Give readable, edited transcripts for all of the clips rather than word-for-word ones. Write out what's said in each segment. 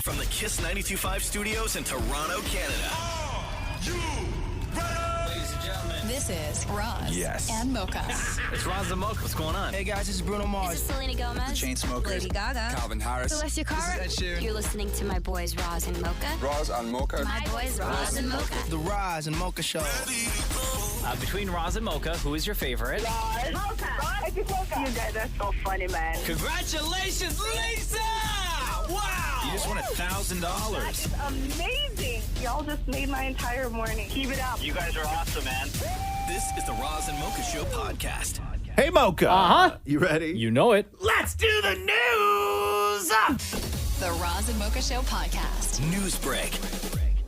From the Kiss 92.5 studios in Toronto, Canada. Are you ready? Ladies and gentlemen. This is Roz and Mocha. It's Roz and Mocha. What's going on? Hey guys, this is Bruno Mars. This is Selena Gomez. The Chainsmokers. Lady Gaga. Calvin Harris. Celestia Cara. This is Ed Sheeran. You're listening to my boys Roz and Mocha. Roz and Mocha. My boys Roz and Mocha. The Roz and Mocha Show. Between Roz and Mocha, who is your favorite? Roz. Mocha. Roz. Mocha. You guys are so funny, man. Congratulations, Lisa! Wow! You just won $1,000. That is amazing. Y'all just made my entire morning. Keep it up. You guys are awesome, man. This is the Roz and Mocha Show podcast. Hey, Mocha. Uh-huh. You ready? You know it. Let's do the news! The Roz and Mocha Show podcast. News break.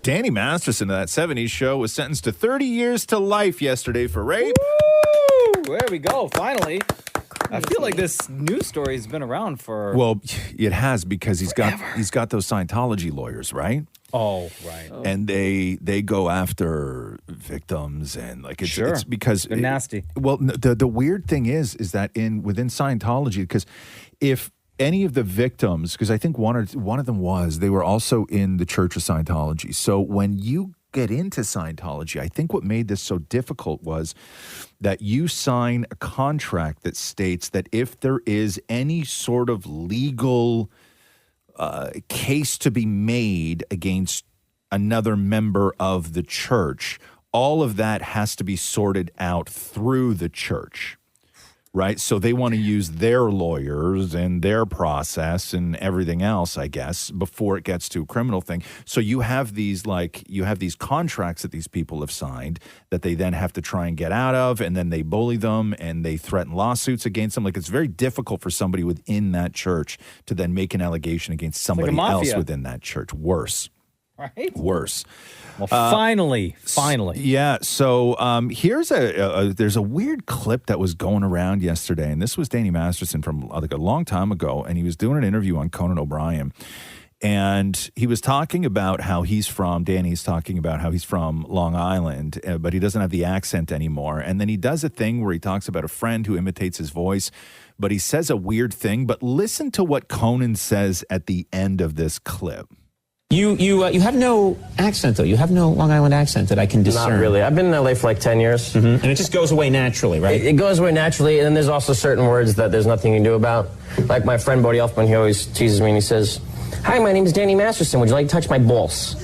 Danny Masterson of that 70s show was sentenced to 30 years to life yesterday for rape. Woo! There we go, finally. I feel like this news story has been around for... Well, it has because he's got those Scientology lawyers, right? Oh, right. And they go after victims and like it's because they're nasty. Well, the weird thing is that within Scientology, because if any of the victims, because I think one of them they were also in the Church of Scientology. So when you get into Scientology, I think what made this so difficult was that you sign a contract that states that if there is any sort of legal case to be made against another member of the church, all of that has to be sorted out through the church, right? So they want to use their lawyers and their process and everything else, I guess, before it gets to a criminal thing. So you have these contracts that these people have signed that they then have to try and get out of, and then they bully them and they threaten lawsuits against them. Like, it's very difficult for somebody within that church to then make an allegation against somebody else within that church. Worse. Right? Worse. Well, finally. Yeah. So here's there's a weird clip that was going around yesterday, and this was Danny Masterson from like a long time ago, and he was doing an interview on Conan O'Brien, and he was talking about how Danny's talking about how he's from Long Island, but he doesn't have the accent anymore. And then he does a thing where he talks about a friend who imitates his voice, but he says a weird thing. But listen to what Conan says at the end of this clip. You have no accent, though. You have no Long Island accent that I can discern. Not really. I've been in LA for like 10 years. Mm-hmm. And it just goes away naturally, right? It goes away naturally, and then there's also certain words that there's nothing you can do about. Like my friend Bodie Elfman, he always teases me and he says, "Hi, my name is Danny Masterson. Would you like to touch my balls?"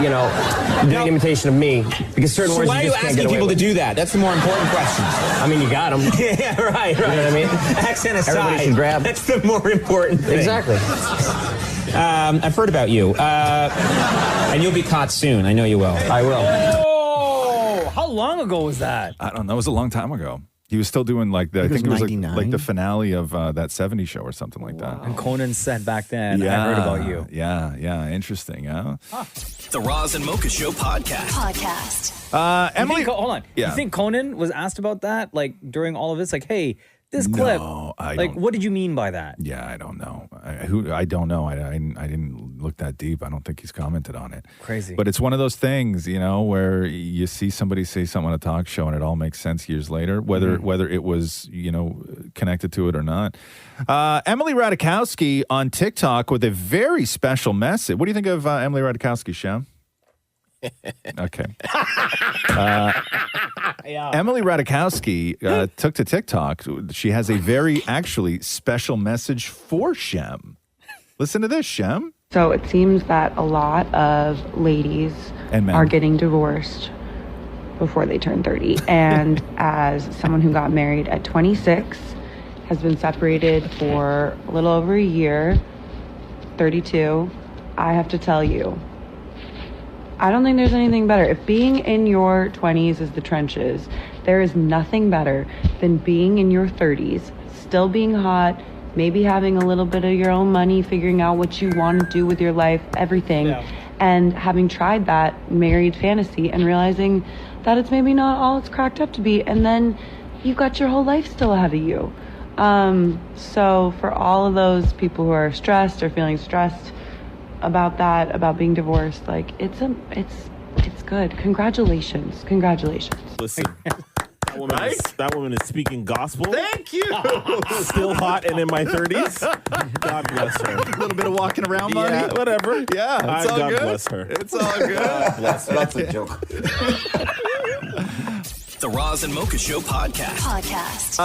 You know, doing an imitation of me. Because certain words why you are just you can't get asking away people with. to do that? That's the more important question. I mean, you got them. Yeah, right. You know what I mean? Accent aside. Everybody should grab. That's the more important thing. Exactly. I've heard about you. And you'll be caught soon. I know you will. I will. Oh, how long ago was that? I don't know. It was a long time ago. He was still doing I think it was like the finale of that 70s show or something like that. And Conan said back then, I heard about you. Yeah. Interesting, huh? The Roz and Mocha Show podcast. Emily, hold on. Yeah. You think Conan was asked about that, like during all of this? Like, hey, this clip. No, what did you mean by that? Yeah, I don't know. I don't know. I didn't look that deep. I don't think he's commented on it. Crazy. But it's one of those things, where you see somebody say something on a talk show and it all makes sense years later, whether it was, connected to it or not. Emily Ratajkowski on TikTok with a very special message. What do you think of Emily Ratajkowski, Shem? Okay. Emily Ratajkowski took to TikTok. She has a very special message for Shem. Listen to this, Shem. So it seems that a lot of ladies and men are getting divorced before they turn 30. And as someone who got married at 26, has been separated for a little over a year, 32, I have to tell you, I don't think there's anything better. If being in your 20s is the trenches, there is nothing better than being in your 30s, still being hot, maybe having a little bit of your own money, figuring out what you want to do with your life, everything, and having tried that married fantasy and realizing that it's maybe not all it's cracked up to be, and then you've got your whole life still ahead of you. So for all of those people who are stressed or feeling stressed about that, about being divorced, like it's good. Congratulations. Listen, That woman is speaking gospel. Thank you. Still hot and in my 30s. God bless her. A little bit of walking around money. Yeah, whatever. Yeah, it's all God good. bless her. It's all good. God bless her. That's a joke. The Roz and Mocha Show Podcast.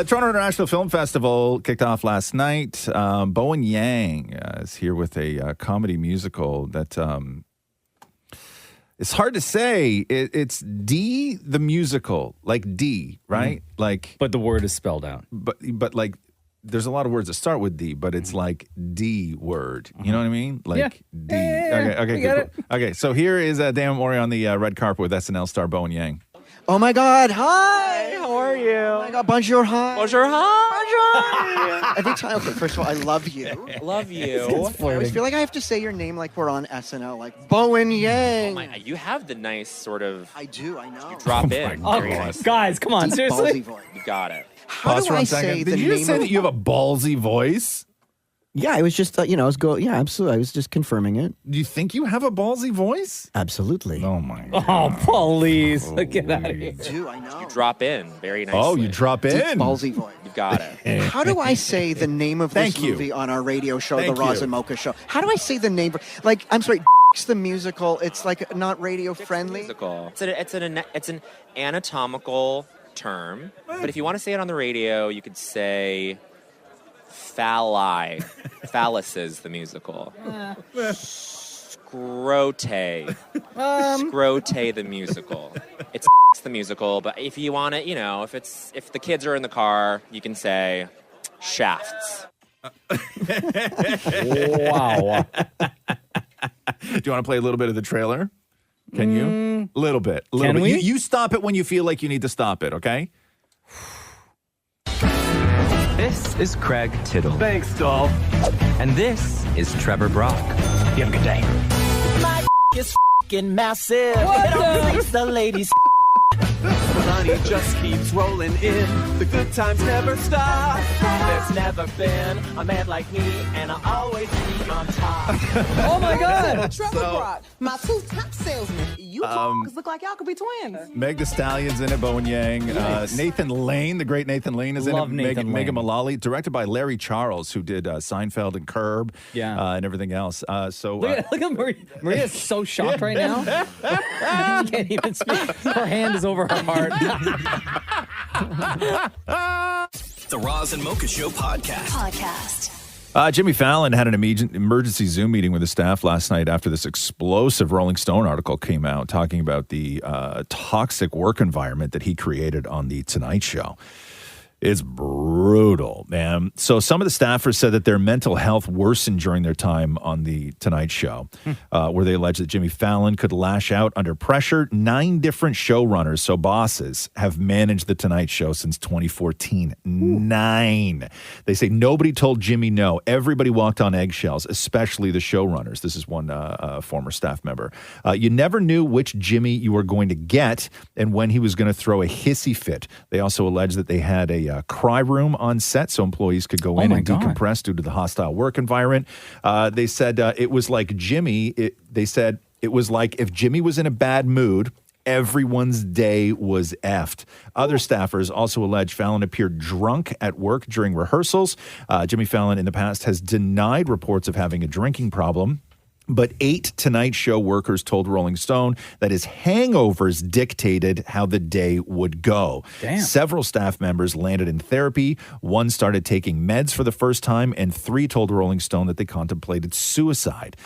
Toronto International Film Festival kicked off last night. Bowen Yang is here with a comedy musical that it's hard to say. It's D the musical, like D, right? Like, but the word is spelled out. But like, there's a lot of words that start with D, but it's like D word. You know what I mean? Like D. Okay, good. Okay, so here is Dan Mori on the red carpet with SNL star Bowen Yang. Oh my God! Hi. How are you? Oh my God! Bonjour, hi. Bonjour, hi. Every time. Okay, first of all, I love you. Love you. I always feel like I have to say your name like we're on SNL, like Bowen Yang. Oh my, you have the nice sort of. I do. I know. You drop in. Very nice. Guys, come on, Deep, seriously. ballsy voice. You got it. How do I say the Did you name just say of- that you have a ballsy voice? Yeah, I was just, I was yeah, absolutely. I was just confirming it. Do you think you have a ballsy voice? Absolutely. Oh my God. Oh, please. Get out of here. I do. I know. You drop in very nicely. Oh, you drop Deep, in. ballsy voice. You got it. How do I say the name of this movie on our radio show, Thank The Roz you. and Mocha Show? How do I say the name? Like, I'm sorry, the musical. It's like not radio friendly. Musical. It's an anatomical term, but if you want to say it on the radio, you could say phalli. Phalluses, the musical. Scrote. Scrote, the musical. It's the musical, but if you want it, if the kids are in the car, you can say shafts. Wow. Do you want to play a little bit of the trailer? Can you? A little bit. Can we? You stop it when you feel like you need to stop it, okay? This is Craig Tittle. Thanks, Dolph. And this is Trevor Brock. You have a good day. My is f***ing massive. What It the- opens the ladies. The money just keeps rolling in. The good times never stop. There's never been a man like me, and I'll always be on top. Oh my God. Trevor Brock, my two top salesmen. You talkers look like y'all could be twins. Meg Thee Stallion's in it, Bowen Yang. Nice. Nathan Lane, the great Nathan Lane, is Love in it. Nathan Lane. Megan Mullally, directed by Larry Charles, who did Seinfeld and Curb and everything else. Look at Maria. Maria's so shocked right now. She can't even speak. Her hand is over her heart. The Roz and Mocha Show Podcast. Jimmy Fallon had an emergency Zoom meeting with his staff last night after this explosive Rolling Stone article came out talking about the toxic work environment that he created on The Tonight Show. It's brutal, man. So some of the staffers said that their mental health worsened during their time on The Tonight Show, where they alleged that Jimmy Fallon could lash out under pressure. 9 different showrunners, so bosses, have managed The Tonight Show since 2014. 9. They say nobody told Jimmy no. Everybody walked on eggshells, especially the showrunners. This is one former staff member. You never knew which Jimmy you were going to get and when he was going to throw a hissy fit. They also alleged that they had a cry room on set so employees could go in and decompress due to the hostile work environment. They said it was like Jimmy. They said it was like if Jimmy was in a bad mood, everyone's day was effed. Other staffers also allege Fallon appeared drunk at work during rehearsals. Jimmy Fallon in the past has denied reports of having a drinking problem. But 8 Tonight Show workers told Rolling Stone that his hangovers dictated how the day would go. Damn. Several staff members landed in therapy. 1 started taking meds for the first time, and 3 told Rolling Stone that they contemplated suicide.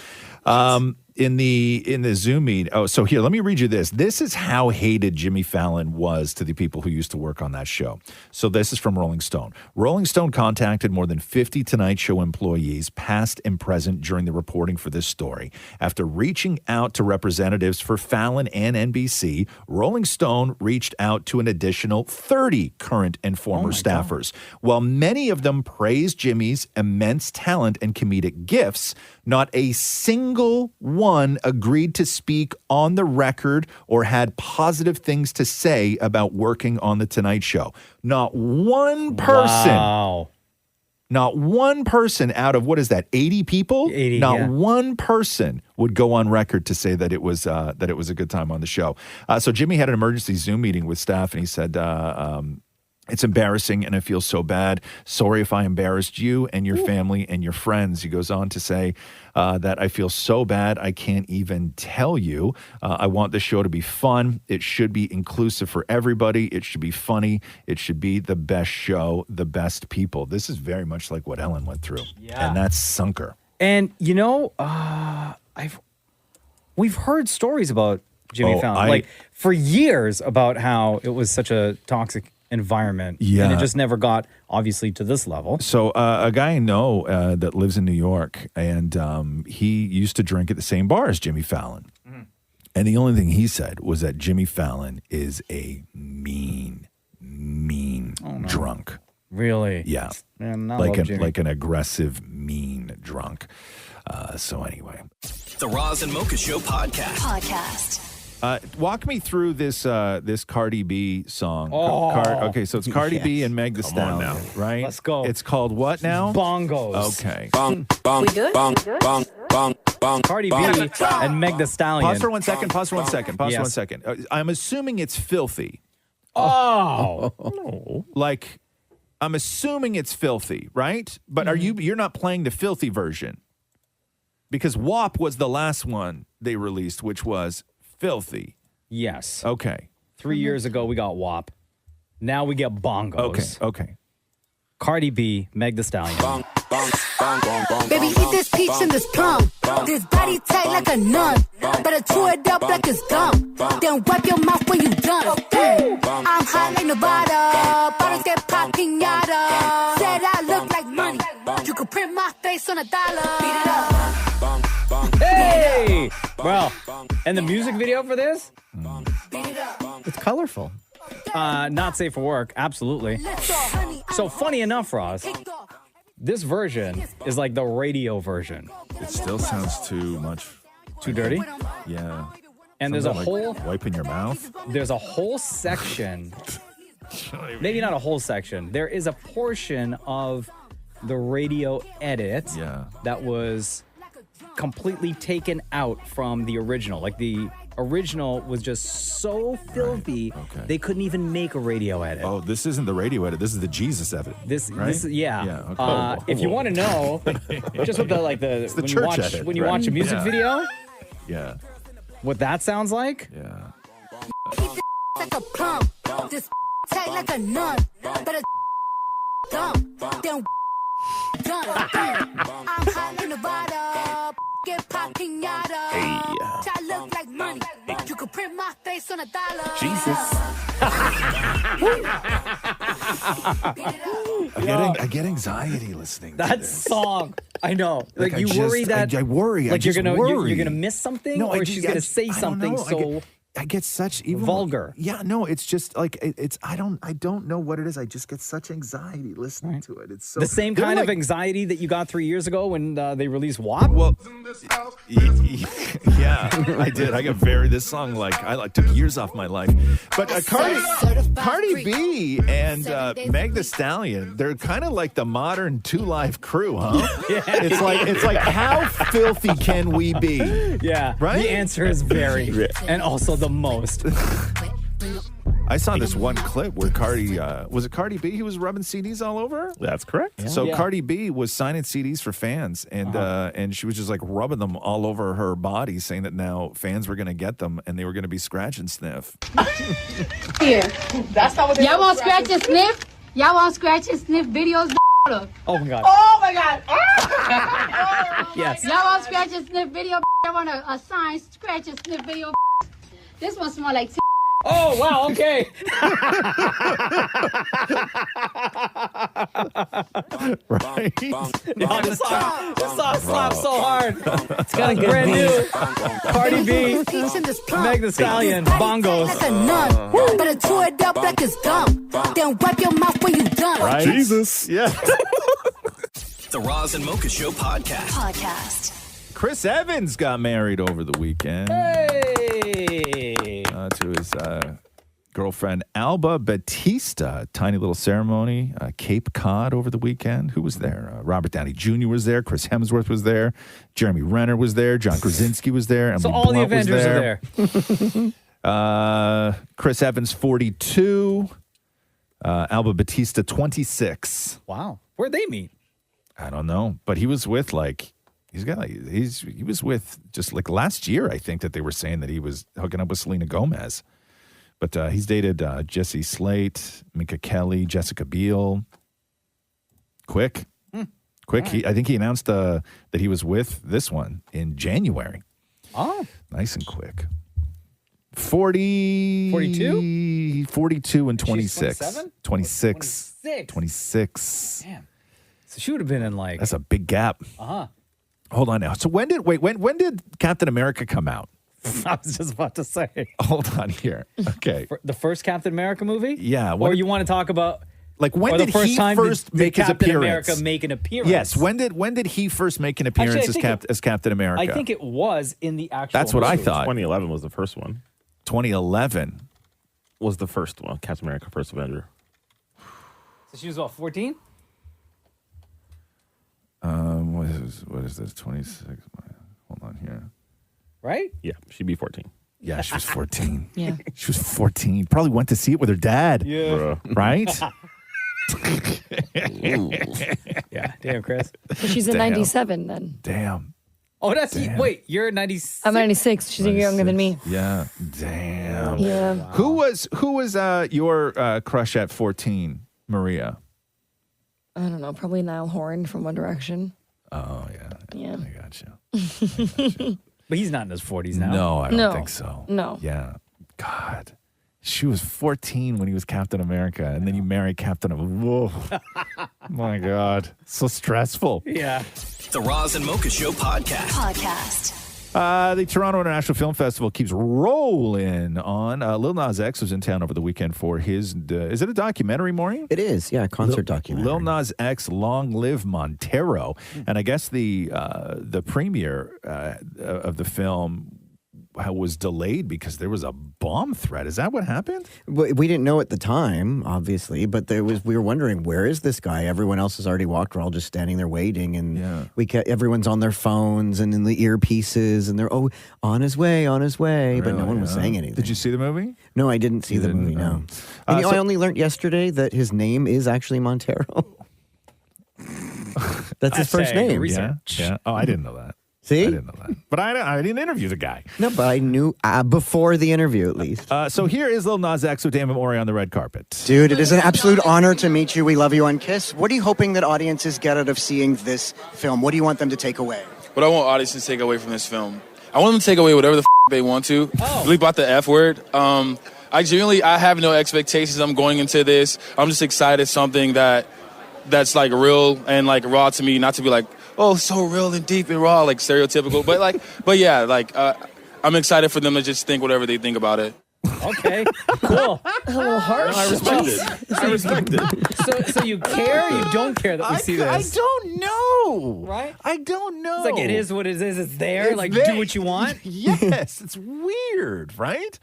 In the Zoom meet. Oh, so here, let me read you this. This is how hated Jimmy Fallon was to the people who used to work on that show. So this is from Rolling Stone. Rolling Stone contacted more than 50 Tonight Show employees, past and present, during the reporting for this story. After reaching out to representatives for Fallon and NBC, Rolling Stone reached out to an additional 30 current and former staffers. While many of them praised Jimmy's immense talent and comedic gifts, not a single one agreed to speak on the record or had positive things to say about working on The Tonight Show. Not one person. Wow. Not one person out of, what is that, 80 people? 80, Not yeah. one person would go on record to say that it was a good time on the show. So Jimmy had an emergency Zoom meeting with staff, and he said, it's embarrassing and I feel so bad. Sorry if I embarrassed you and your family and your friends. He goes on to say that I feel so bad I can't even tell you. I want the show to be fun. It should be inclusive for everybody. It should be funny. It should be the best show, the best people. This is very much like what Ellen went through. Yeah. And that's sunk her. And you know, we've heard stories about Jimmy Fallon like for years about how it was such a toxic environment. Yeah. And it just never got, obviously, to this level. So a guy I know that lives in New York, and he used to drink at the same bar as Jimmy Fallon. And the only thing he said was that Jimmy Fallon is a mean drunk. Really? Yeah. Man, I like love Jimmy. like an aggressive, mean drunk. So anyway. The Roz and Mocha Show podcast. Walk me through this Cardi B song. Oh. Okay, so it's Cardi B and Meg the Stallion, right? Let's go. It's called what now? Bongos. Okay. We good? Cardi B and Meg the Stallion. Pause for 1 second. Pause for 1 second. Pause for 1 Yes. second. I'm assuming it's filthy. Oh. Like, I'm assuming it's filthy, right? But you're not playing the filthy version? Because WAP was the last one they released, which was filthy. Yes. Okay. 3 years ago, we got WAP. Now we get Bongos. Okay. Cardi B, Meg the Stallion. Baby, eat this peach and this plum. This body tight like a nun. Better chew it up like it's gum. Then wipe your mouth when you done. I'm high like Nevada. Bottles get pop pinata. Said I look like money. You could print my face on $1. Beat it up. Hey! Well, and the music video for this? It's colorful. Not safe for work. Absolutely. So funny enough, Roz, this version is like the radio version. It still sounds too much. Too dirty? Yeah. And there's a Something like whole... wiping your mouth? There's a whole section. Maybe not a whole section. There is a portion of the radio edit that was completely taken out from the original. Like the original was just so filthy, they couldn't even make a radio edit. Oh, this isn't the radio edit. This is the Jesus edit. This right? is Okay. If you want to know, just with the It's the when you church watch edit, when you right? watch a music Yeah. video, Yeah. what that sounds like. Yeah. Like a plum. This tight like a nun. Better dumb. Then done. I'm high like Nevada. Get pop pinata. I look like money. You could print my face on $1. I get anxiety listening to That this. song, I know. Like I you just- worry that I worry. Like I just worry. you're gonna miss something, No, or she's gonna say something I get such even vulgar. Yeah, no, it's just like it's. I don't know what it is. I just get such anxiety listening to it. It's so the same they're kind of like- anxiety that you got 3 years ago when they released WAP. Well, yeah, I did. I got this song took years off my life. But Cardi B and Meg the Stallion, they're kind of like the modern 2 Live crew, huh? It's like how filthy can we be? Yeah, right. The answer is very, and also the most. I saw this one clip where was it Cardi B who was rubbing CDs all over? That's correct. Yeah. So Cardi B was signing CDs for fans, and she was just like rubbing them all over her body, saying that now fans were going to get them and they were going to be scratch and sniff. Here. That's not what y'all want scratch and sniff? Y'all want scratch and sniff videos? Oh my god. Oh my god. Yes. Y'all want scratch and sniff video? I want a signed scratch and sniff video. This one smell like Oh, wow, okay. Right? No, this song slaps so hard. It's got a brand new Cardi B, Meg the Stallion, Bongos. Like a nun. Better chew it up like it's gum. Then wipe your mouth when you done. Right? Jesus. Yeah. The Roz and Mocha Show podcast. Chris Evans got married over the weekend. Hey. girlfriend Alba Batista. Tiny little ceremony, Cape Cod over the weekend. Who was there? Robert Downey Jr. was there. Chris Hemsworth was there. Jeremy Renner was there. John Krasinski was there. So Emily all Blunt the Avengers was are there. Chris Evans, 42. Alba Batista, 26. Wow. Where'd they meet? I don't know, but he was with he was with just like last year. I think that they were saying that he was hooking up with Selena Gomez, but he's dated Jesse Slate, Minka Kelly, Jessica Biel. Quick. I think he announced that he was with this one in January. Oh, nice and quick. 42 and 26. 26. 26. Damn. So she would have been in like. That's a big gap. Uh-huh. Hold on now. So when did Captain America come out? I was just about to say. Hold on here. Okay. The first Captain America movie? Yeah. Or you want to talk about like when did he first make his Captain appearance? America make an appearance? Yes. When did he first make an appearance as Captain America? I think it was in the actual. That's what I movie. thought. 2011 was the first one. 2011 was the first one. Captain America, First Avenger. So she was what, 14? What is this? 26. Hold on here. Right? Yeah, she'd be 14. Yeah, she was 14. Yeah. She was 14. Probably went to see it with her dad. Yeah. Right? Yeah. Damn, Chris. So she's in 97 then. Damn. Oh, wait, you're 96. I'm 96. She's a year younger than me. Yeah. Damn. Yeah. Wow. Who was your crush at 14, Maria? I don't know. Probably Niall Horan from One Direction. Oh, yeah. Yeah. I got you. But he's not in his 40s now. No, I don't think so. No. Yeah. God. She was 14 when he was Captain America, and then you marry Captain Whoa. My God. So stressful. Yeah. The Roz and Mocha Show podcast. The Toronto International Film Festival keeps rolling on. Lil Nas X was in town over the weekend for his, is it a documentary, Maureen? It is, yeah, a concert documentary. Lil Nas X, Long Live Montero. And I guess the premiere of the film was delayed because there was a bomb threat. Is that what happened? We didn't know at the time, obviously, but we were wondering, where is this guy? Everyone else has already walked. We're all just standing there waiting, and everyone's on their phones and in the earpieces, and they're on his way, but no one was saying anything. Did you see the movie? No, I didn't see the movie. No, and I only learned yesterday that his name is actually Montero. That's his first name. Research. Yeah. Oh, I didn't know that. See? I didn't know that. But I didn't interview the guy. No, but I knew before the interview, at least. So here is Lil Nas X with Damon Mori on the red carpet. Dude, it is an absolute honor to meet you. We love you on KISS. What are you hoping that audiences get out of seeing this film? What do you want them to take away? What I want audiences to take away from this film, I want them to take away whatever the they want to. Bleep out the F word. I have no expectations. I'm going into this. I'm just excited. Something that's like real and like raw to me, not to be like, oh, so real and deep and raw, like stereotypical. But yeah, I'm excited for them to just think whatever they think about it. Okay, cool. A little harsh. I respect it. So you care or you don't care that we see this? I don't know. Right? I don't know. It's like it is what it is. It's there. It's like, there. do what you want. Yes, it's weird, right?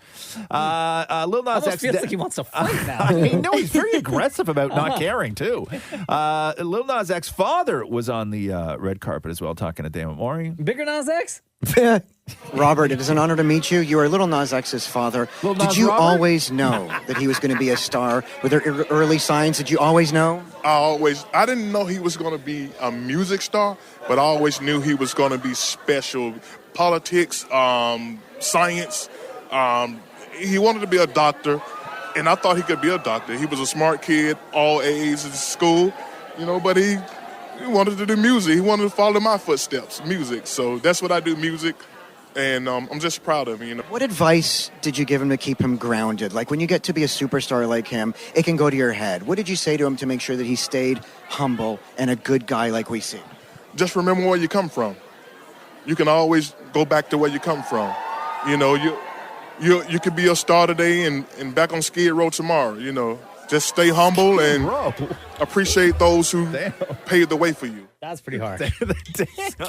Lil Nas Almost X feels like he wants to fight now. I know, he's very aggressive about not caring, too. Lil Nas X's father was on the red carpet as well, talking to Damon Mori. Bigger Nas X? Robert, it is an honor to meet you. You are Lil Nas X's father. Did you always know that he was going to be a star? Were there early signs? Did you always know? I didn't know he was going to be a music star, but I always knew he was going to be special. Politics, science. He wanted to be a doctor, and I thought he could be a doctor. He was a smart kid, all A's in school, but he wanted to do music. He wanted to follow my footsteps, music. So that's what I do, music. And I'm just proud of him, What advice did you give him to keep him grounded? Like, when you get to be a superstar like him, it can go to your head. What did you say to him to make sure that he stayed humble and a good guy like we see? Just remember where you come from. You can always go back to where you come from. You could be a star today and back on Skid Row tomorrow, just stay humble and appreciate those who paved the way for you. That's pretty hard.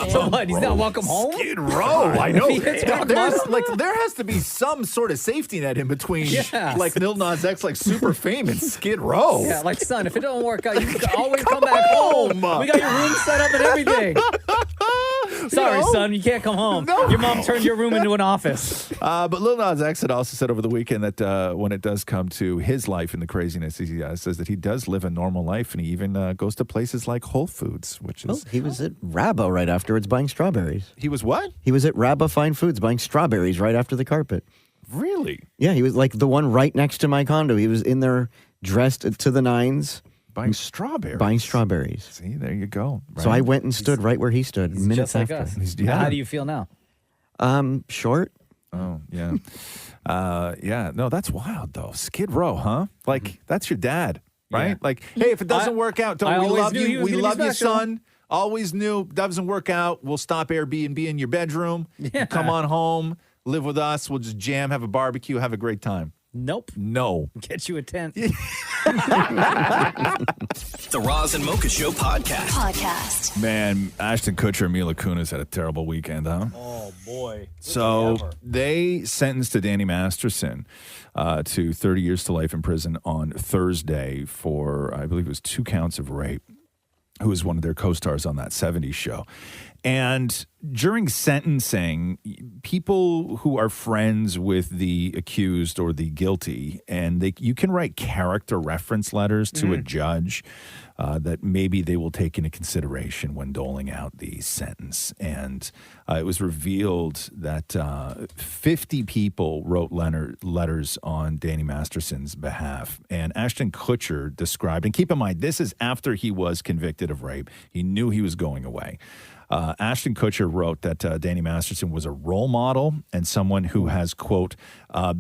So what? He's not welcome home? Skid Row. I know. If he hits rock There's bottom? like there has to be some sort of safety net in between, Yes. like Lil Nas X, like super fame and Skid Row. Yeah, like, son, if it don't work out, you can always come back home. We got your room set up and everything. Sorry, son, you can't come home. Your mom turned your room into an office. But Lil Nas X had also said over the weekend that when it does come to his life and the craziness, he says that he does live a normal life, and he even goes to places like Whole Foods, which is... He was at Rabba right afterwards buying strawberries. He was what? He was at Rabba Fine Foods buying strawberries right after the carpet. Really? Yeah, he was like the one right next to my condo. He was in there dressed to the nines. Buying strawberries. Buying strawberries. See, there you go. So I went and stood right where he stood minutes Just like after. us. How do you feel now? Short. Oh, yeah. Yeah, no, that's wild, though. Skid Row, huh? Like, that's your dad, right? Yeah. Like, hey, if it doesn't work out, I we always love knew he you. was We gonna be love you, special. son. Always knew doesn't work out. We'll stop Airbnb in your bedroom. Yeah. You come on home, live with us. We'll just jam, have a barbecue, have a great time. Nope. No. Get you a tent. The Roz and Mocha Show Podcast. Man, Ashton Kutcher and Mila Kunis had a terrible weekend, huh? Oh, boy. So they sentenced to Danny Masterson to 30 years to life in prison on Thursday for, I believe it was 2 counts of rape, who was one of their co-stars on that 70s show. And during sentencing, people who are friends with the accused or the guilty, and you can write character reference letters to a judge that maybe they will take into consideration when doling out the sentence. And it was revealed that 50 people wrote letters on Danny Masterson's behalf. And Ashton Kutcher described, and keep in mind, this is after he was convicted of rape. He knew he was going away. Ashton Kutcher wrote that Danny Masterson was a role model and someone who has, quote,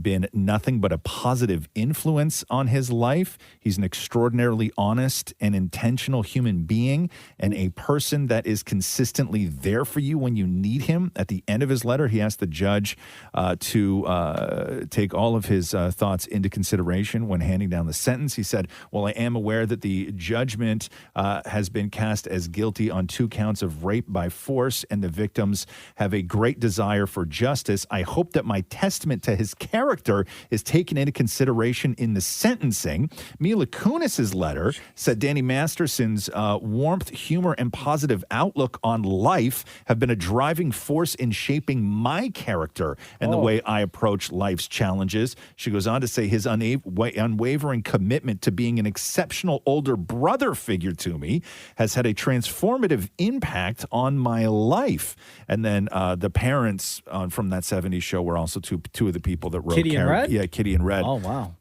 been nothing but a positive influence on his life. He's an extraordinarily honest and intentional human being and a person that is consistently there for you when you need him. At the end of his letter, he asked the judge to take all of his thoughts into consideration when handing down the sentence. He said, well, I am aware that the judgment has been cast as guilty on 2 counts of rape by force, and the victims have a great desire for justice. I hope that my testament to his character is taken into consideration in the sentencing. Mila Kunis's letter said Danny Masterson's warmth, humor, and positive outlook on life have been a driving force in shaping my character and the way I approach life's challenges. She goes on to say his unwavering commitment to being an exceptional older brother figure to me has had a transformative impact on my life. And then the parents from that 70s show were also two of the people that wrote Kitty and Red? Yeah, Kitty and Red. Oh, wow.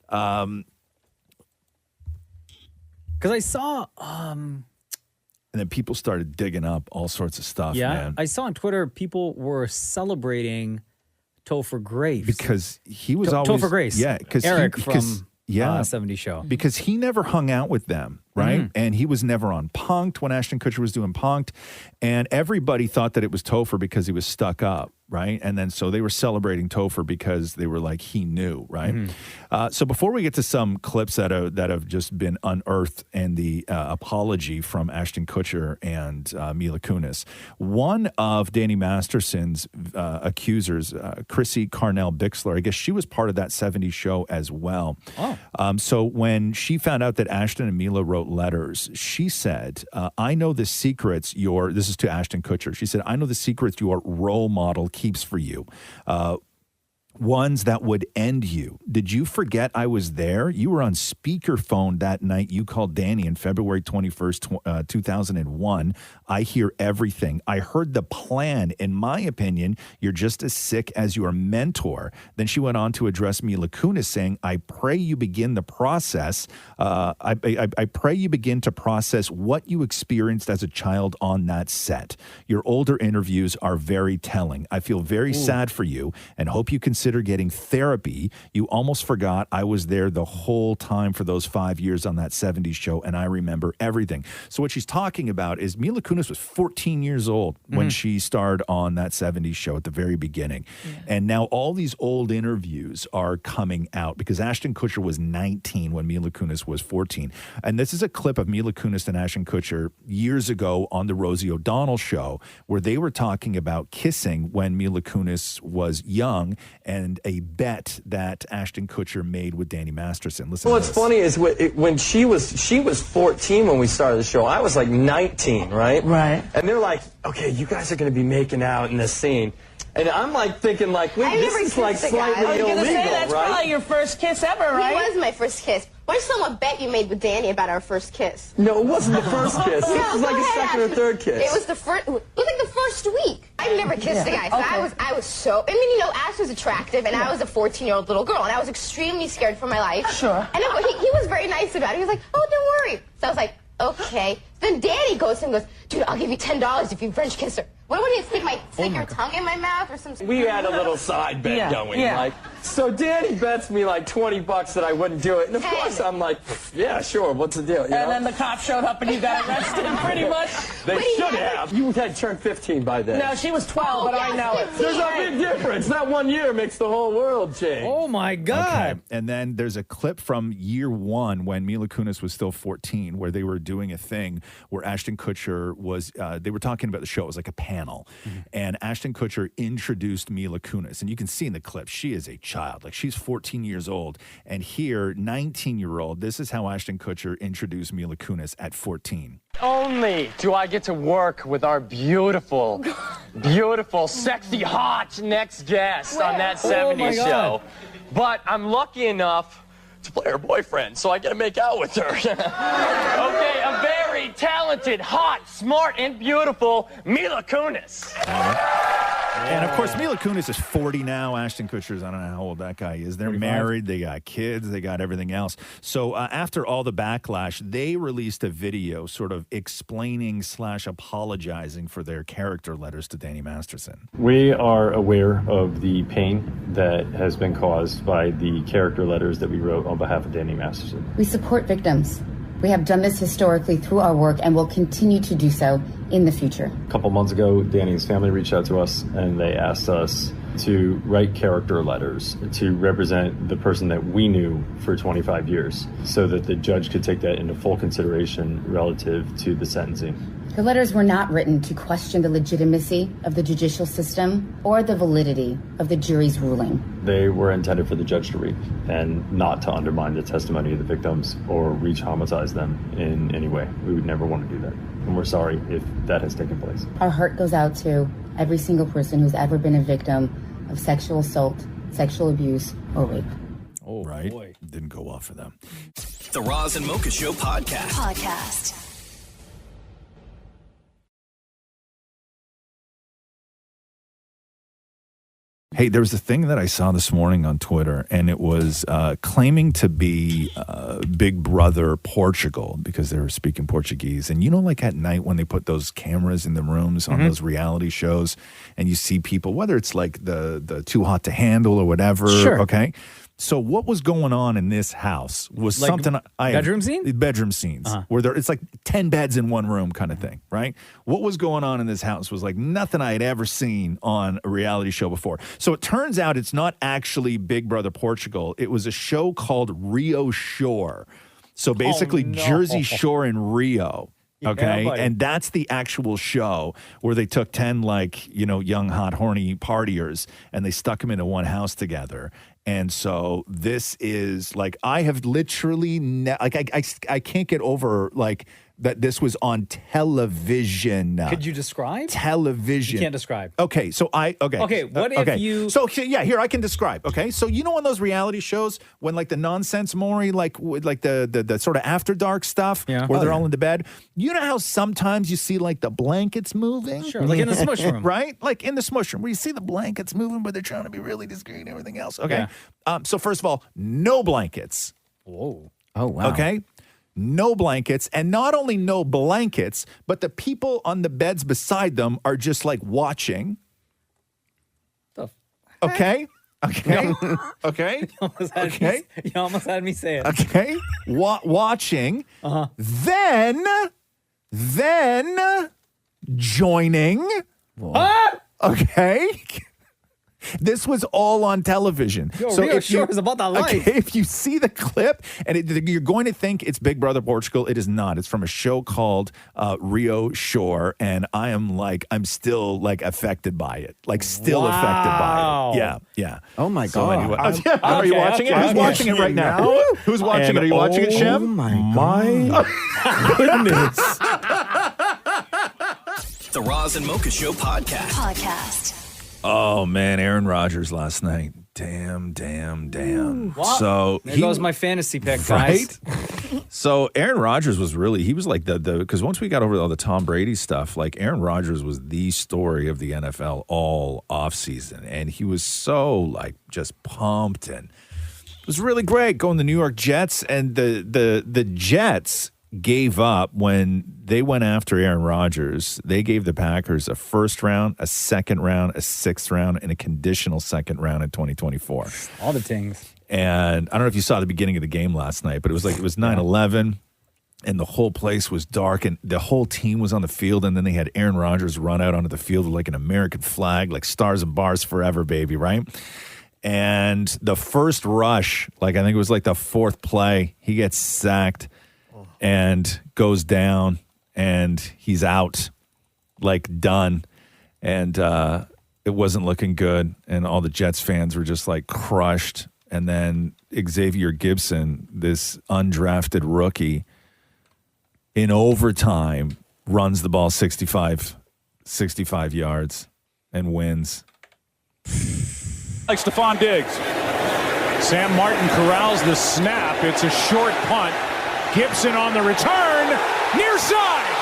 Because I saw... and then people started digging up all sorts of stuff, yeah, man. I saw on Twitter people were celebrating Topher Grace. Because he was always... Topher Grace. Yeah, because Eric from 70 Show. Because he never hung out with them, right? And he was never on Punk'd when Ashton Kutcher was doing Punk'd. And everybody thought that it was Topher because he was stuck up, right? And then so they were celebrating Topher because they were like, he knew, right? So before we get to some clips that have just been unearthed and the apology from Ashton Kutcher and Mila Kunis, one of Danny Masterson's accusers, Chrissy Carnell Bixler, I guess she was part of that 70s show as well. So when she found out that Ashton and Mila wrote letters, she said, I know the secrets this is to Ashton Kutcher. She said, I know the secrets your role model keeps for you. Ones that would end you. Did you forget I was there? You were on speakerphone that night. You called Danny on February 21st, 2001. I hear everything. I heard the plan. In my opinion, you're just as sick as your mentor. Then she went on to address Mila Kunis, saying, I pray you begin the process. I pray you begin to process what you experienced as a child on that set. Your older interviews are very telling. I feel very sad for you and hope you consider consider getting therapy. You almost forgot I was there the whole time for those 5 years on that 70s show, and I remember everything. So what she's talking about is Mila Kunis was 14 years old when she starred on that 70s show at the very beginning. And now all these old interviews are coming out because Ashton Kutcher was 19 when Mila Kunis was 14. And this is a clip of Mila Kunis and Ashton Kutcher years ago on the Rosie O'Donnell show where they were talking about kissing when Mila Kunis was young and a bet that Ashton Kutcher made with Danny Masterson. Listen. What's funny is when she was 14 when we started the show. I was like 19, right? Right. And they're like, okay, you guys are going to be making out in this scene. And I'm like thinking like, wait, this is like slightly illegal, that's right? probably your first kiss ever, right? It was my first kiss. Why don't you tell them a bet you made with Danny about our first kiss? No, it wasn't the first kiss. It was like a second or third kiss. It was the first. It was like the first week. I never kissed a guy, so I was so. I mean, Ash was attractive, and I was a 14-year-old little girl, and I was extremely scared for my life. Sure. And he was very nice about it. He was like, "Oh, don't worry." So I was like, "Okay." Then Danny goes to him and goes, "Dude, I'll give you $10 if you French kiss her." What would you stick your tongue in my mouth or something? We had a little side bet going. Like, so Danny bets me like $20 that I wouldn't do it. And of course I'm like, yeah, sure, what's the deal? You know? Then the cop showed up and you got arrested pretty much. They should have. You had turned 15 by then. No, she was 12, but I know it. There's a big difference. That 1 year makes the whole world change. Oh, my God. Okay. And then there's a clip from year one when Mila Kunis was still 14 where they were doing a thing where Ashton Kutcher was, they were talking about the show. It was like a panel. And Ashton Kutcher introduced Mila Kunis. And you can see in the clip, she is a child. Like, she's 14 years old. And here, 19-year-old, this is how Ashton Kutcher introduced Mila Kunis at 14. Only do I get to work with our beautiful, sexy, hot next guest on that 70s show. But I'm lucky enough to play her boyfriend, so I get to make out with her. Okay, a very talented, hot, smart, and beautiful Mila Kunis. And of course, Mila Kunis is 40 now. Ashton Kutcher's, I don't know how old that guy is. They're 35. Married, they got kids, they got everything else. So after all the backlash, they released a video sort of explaining / apologizing for their character letters to Danny Masterson. We are aware of the pain that has been caused by the character letters that we wrote on behalf of Danny Masterson. We support victims. We have done this historically through our work and will continue to do so in the future. A couple months ago, Danny's family reached out to us and they asked us to write character letters to represent the person that we knew for 25 years so that the judge could take that into full consideration relative to the sentencing. The letters were not written to question the legitimacy of the judicial system or the validity of the jury's ruling. They were intended for the judge to read and not to undermine the testimony of the victims or re-traumatize them in any way. We would never want to do that. And we're sorry if that has taken place. Our heart goes out to every single person who's ever been a victim of sexual assault, sexual abuse, or rape. Oh, right. Boy. Didn't go well for them. The Roz and Mocha Show podcast. Hey, there was a thing that I saw this morning on Twitter, and it was claiming to be Big Brother Portugal because they were speaking Portuguese. And you know, like at night when they put those cameras in the rooms on those reality shows, and you see people, whether it's like the Too Hot to Handle or whatever, okay? So what was going on in this house was like something bedroom scene? Bedroom scenes where it's like 10 beds in one room kind of thing, right? What was going on in this house was like nothing I had ever seen on a reality show before. So it turns out it's not actually Big Brother Portugal. It was a show called Rio Shore. So basically Jersey Shore in Rio. Okay. Yeah, and that's the actual show where they took 10 young, hot, horny partiers and they stuck them into one house together. And so this is like, I have literally, I can't get over that this was on television. Could you describe? Television. You can't describe. Okay, so Okay, what if you... So, yeah, here, I can describe, okay? So, you know on those reality shows when, the nonsense Maury, the sort of after dark stuff where they're all in the bed, you know how sometimes you see, the blankets moving? Sure, like in the smush room. Right? Like in the smush room where you see the blankets moving, but they're trying to be really discreet and everything else, okay? Yeah. So, first of all, no blankets. Whoa. Oh, wow. Okay? No blankets, and not only no blankets, but the people on the beds beside them are just watching. Okay? Okay. Okay. You almost had me say it. Okay. Watching. Then joining. Okay. This was all on television. Yo, Rio Shore is about that life. Okay, if you see the clip, and you're going to think it's Big Brother Portugal, it is not. It's from a show called Rio Shore, and I'm still like affected by it. Like still affected by it. Yeah. Oh my So God. anyway, are you watching it? Who's watching it right now? Who's watching it? Are you watching it, Shem? Oh my goodness. The Roz and Mocha Show podcast. Oh man, Aaron Rodgers last night. Damn. What? So there goes my fantasy pick, guys. right? So Aaron Rodgers was like the because once we got over all the Tom Brady stuff, like Aaron Rodgers was the story of the NFL all offseason. And he was so like just pumped, and it was really great going to the New York Jets. And the Jets gave up when they went after Aaron Rodgers. They gave the Packers a first round, a second round, a sixth round, and a conditional second round in 2024. All the things. And I don't know if you saw the beginning of the game last night, but it was 9/11, and the whole place was dark, and the whole team was on the field, and then they had Aaron Rodgers run out onto the field with like an American flag, like stars and bars forever, baby, right? And the first rush, like I think it was like the fourth play, he gets sacked and goes down, and he's out, like done. And it wasn't looking good, and all the Jets fans were just like crushed. And then Xavier Gibson, this undrafted rookie, in overtime runs the ball 65 yards and wins. Like Stephon Diggs. Sam Martin corrals the snap. It's a short punt. Gibson on the return, near side.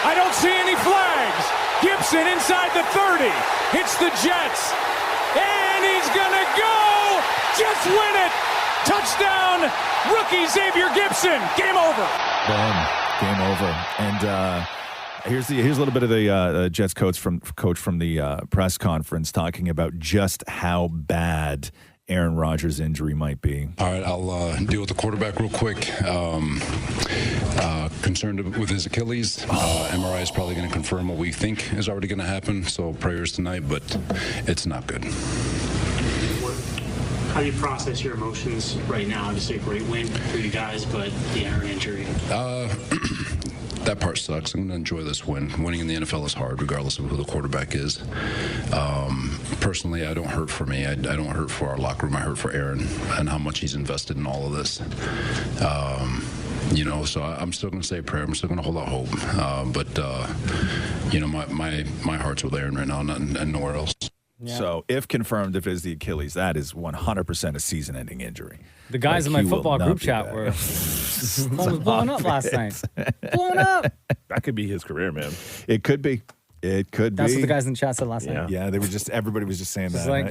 I don't see any flags. Gibson inside the 30. Hits the Jets. And he's going to go. Jets win it. Touchdown, rookie Xavier Gibson. Game over. Boom. Game over. And here's a little bit of the Jets coach from the press conference talking about just how bad Aaron Rodgers' injury might be. All right, I'll deal with the quarterback real quick. Concerned with his Achilles. MRI is probably going to confirm what we think is already going to happen. So prayers tonight, but it's not good. How do you process your emotions right now? Obviously a great win for you guys, but the Aaron injury. That part sucks. I'm going to enjoy this win. Winning in the NFL is hard, regardless of who the quarterback is. Personally, I don't hurt for me. I don't hurt for our locker room. I hurt for Aaron and how much he's invested in all of this. So I'm still going to say a prayer. I'm still going to hold out hope. My heart's with Aaron right now and nowhere else. Yeah. So if confirmed, if it is the Achilles, that is 100% a season-ending injury. The guys in my football group chat were blowing up last night. Blowing up. That could be his career, man. It could be. That's what the guys in the chat said last night. Yeah, everybody was just saying It's that. like,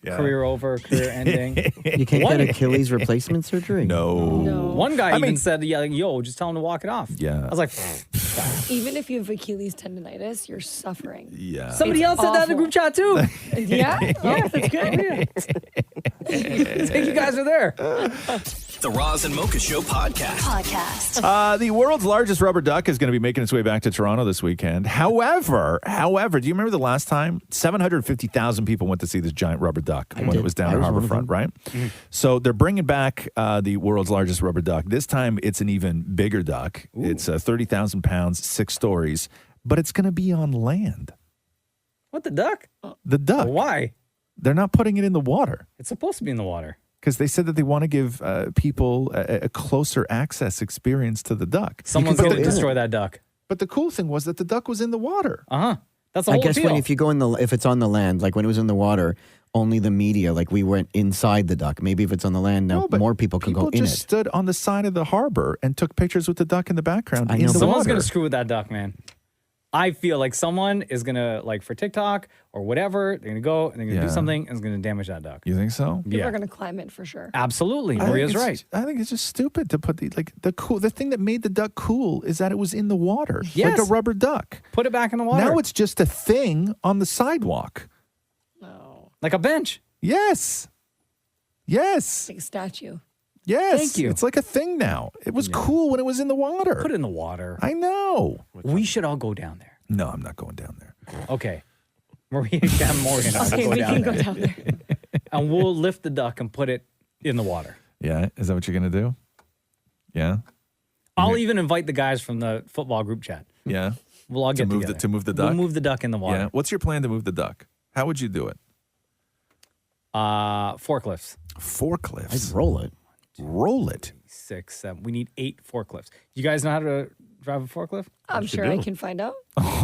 career over, career ending. You can't get Achilles replacement surgery? No. One guy even said, yo, just tell him to walk it off. Yeah. I was like, Even if you have Achilles tendonitis, you're suffering. Yeah. Somebody else said that in the group chat too. Yeah? Oh, that's good. Thank you guys are there. The Roz and Mocha Show podcast. The world's largest rubber duck is going to be making its way back to Toronto this weekend. However, do you remember the last time 750,000 people went to see this giant rubber duck when it was down at Harborfront, right? Mm-hmm. So they're bringing back the world's largest rubber duck. This time it's an even bigger duck. Ooh. It's 30,000 pounds, 6 stories, but it's going to be on land. What, the duck? The duck. Why? They're not putting it in the water. It's supposed to be in the water. Because they said that they want to give people a closer access experience to the duck. Someone's going to destroy that duck. But the cool thing was that the duck was in the water. Uh-huh. That's the I whole guess deal. if you go if it's on the land, like when it was in the water, only the media, like we went inside the duck. Maybe if it's on the land now, more people can go in People just it. stood on the side of the harbor and took pictures with the duck in the background. I know, Someone's going to screw with that duck, man. I feel like someone is going to, like for TikTok or whatever, they're going to go and they're going to do something and it's going to damage that duck. You think so? People are going to climb it for sure. Absolutely. I think Maria's it's- right. I think it's just stupid to put the thing that made the duck cool is that it was in the water. Yes. Like a rubber duck. Put it back in the water. Now it's just a thing on the sidewalk. Like a bench. Yes. Yes. Like a statue. Yes. Thank you. It's like a thing now. It was cool when it was in the water. Put it in the water. I know. We should all go down there. No, I'm not going down there. Okay. Maria, Cam, Morgan, and I Okay, will we go can down go there. down there. And we'll lift the duck and put it in the water. Yeah. Is that what you're going to do? Yeah. I'll even invite the guys from the football group chat. Yeah. We'll all get together. To move the duck? We'll move the duck in the water. Yeah. What's your plan to move the duck? How would you do it? Forklifts. Forklifts? I'd roll it. Roll it? 6, 7. We need 8 forklifts. You guys know how to drive a forklift? I'm sure I can find out.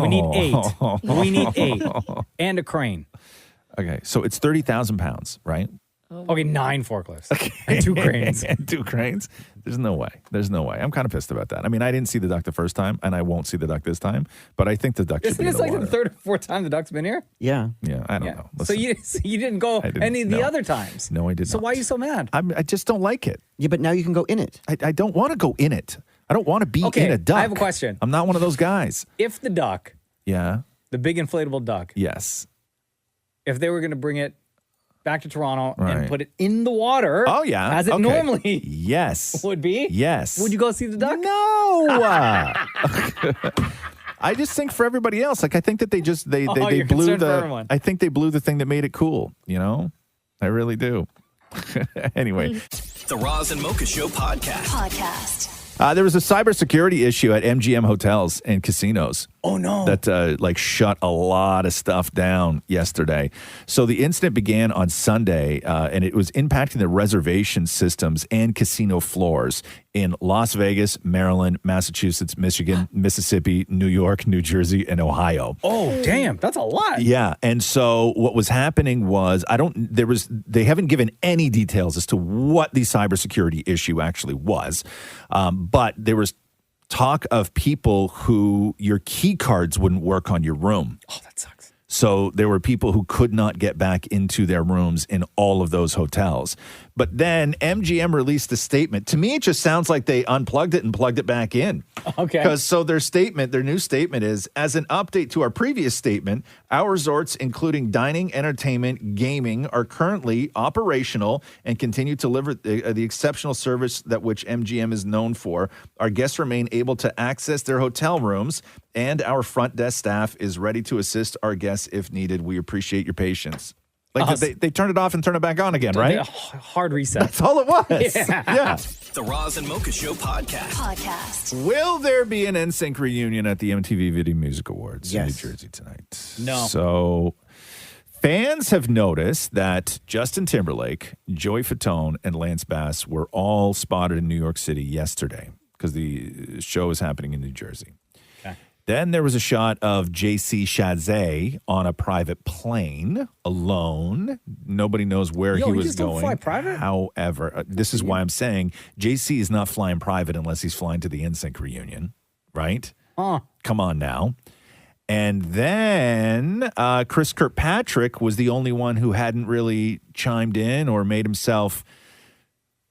We need 8. We need 8. And a crane. Okay. So it's 30,000 pounds, right? Okay, 9 forklifts. And 2 cranes. And 2 cranes? There's no way. There's no way. I'm kind of pissed about that. I mean, I didn't see the duck the first time, and I won't see the duck this time, but I think the duck should Isn't be in this the like water. the third or fourth time the duck's been here? Yeah. Yeah, I don't know. So you didn't go any of the other times? No, I did So not. why are you so mad? I just don't like it. Yeah, but now you can go in it. I don't want to go in it. I don't want to be in a duck. I have a question. I'm not one of those guys. If the duck, Yeah. the big inflatable duck, Yes. if they were going to bring it back to Toronto Right. and put it in the water, Oh, yeah. as it Okay. normally Yes. would be, Yes. would you go see the duck? No. I just think for everybody else, like I think that they you're blew concerned for the. everyone. I think they blew the thing that made it cool. You know, I really do. Anyway, The Roz and Mocha Show podcast. there was a cybersecurity issue at MGM hotels and casinos. Oh no! That shut a lot of stuff down yesterday. So the incident began on Sunday, and it was impacting the reservation systems and casino floors in Las Vegas, Maryland, Massachusetts, Michigan, Mississippi, New York, New Jersey, and Ohio. Oh damn, that's a lot. Yeah, and so what was happening was they haven't given any details as to what the cybersecurity issue actually was, but there was talk of people who your key cards wouldn't work on your room. Oh, that sucks. So there were people who could not get back into their rooms in all of those hotels. But then MGM released a statement. To me, it just sounds like they unplugged it and plugged it back in. Okay. Because their new statement is, as an update to our previous statement, our resorts, including dining, entertainment, gaming, are currently operational and continue to deliver the exceptional service that which MGM is known for. Our guests remain able to access their hotel rooms, and our front desk staff is ready to assist our guests if needed. We appreciate your patience. Like they turned it off and turned it back on again, right? Hard reset. That's all it was. Yeah. The Roz and Mocha Show podcast. Will there be an NSYNC reunion at the MTV Video Music Awards in New Jersey tonight? No. So fans have noticed that Justin Timberlake, Joey Fatone, and Lance Bass were all spotted in New York City yesterday because the show is happening in New Jersey. Then there was a shot of JC Chastain on a private plane alone. Nobody knows where he was just don't going. fly private? However, this is why I'm saying JC is not flying private unless he's flying to the NSYNC reunion, right? Come on now. And then Chris Kirkpatrick was the only one who hadn't really chimed in or made himself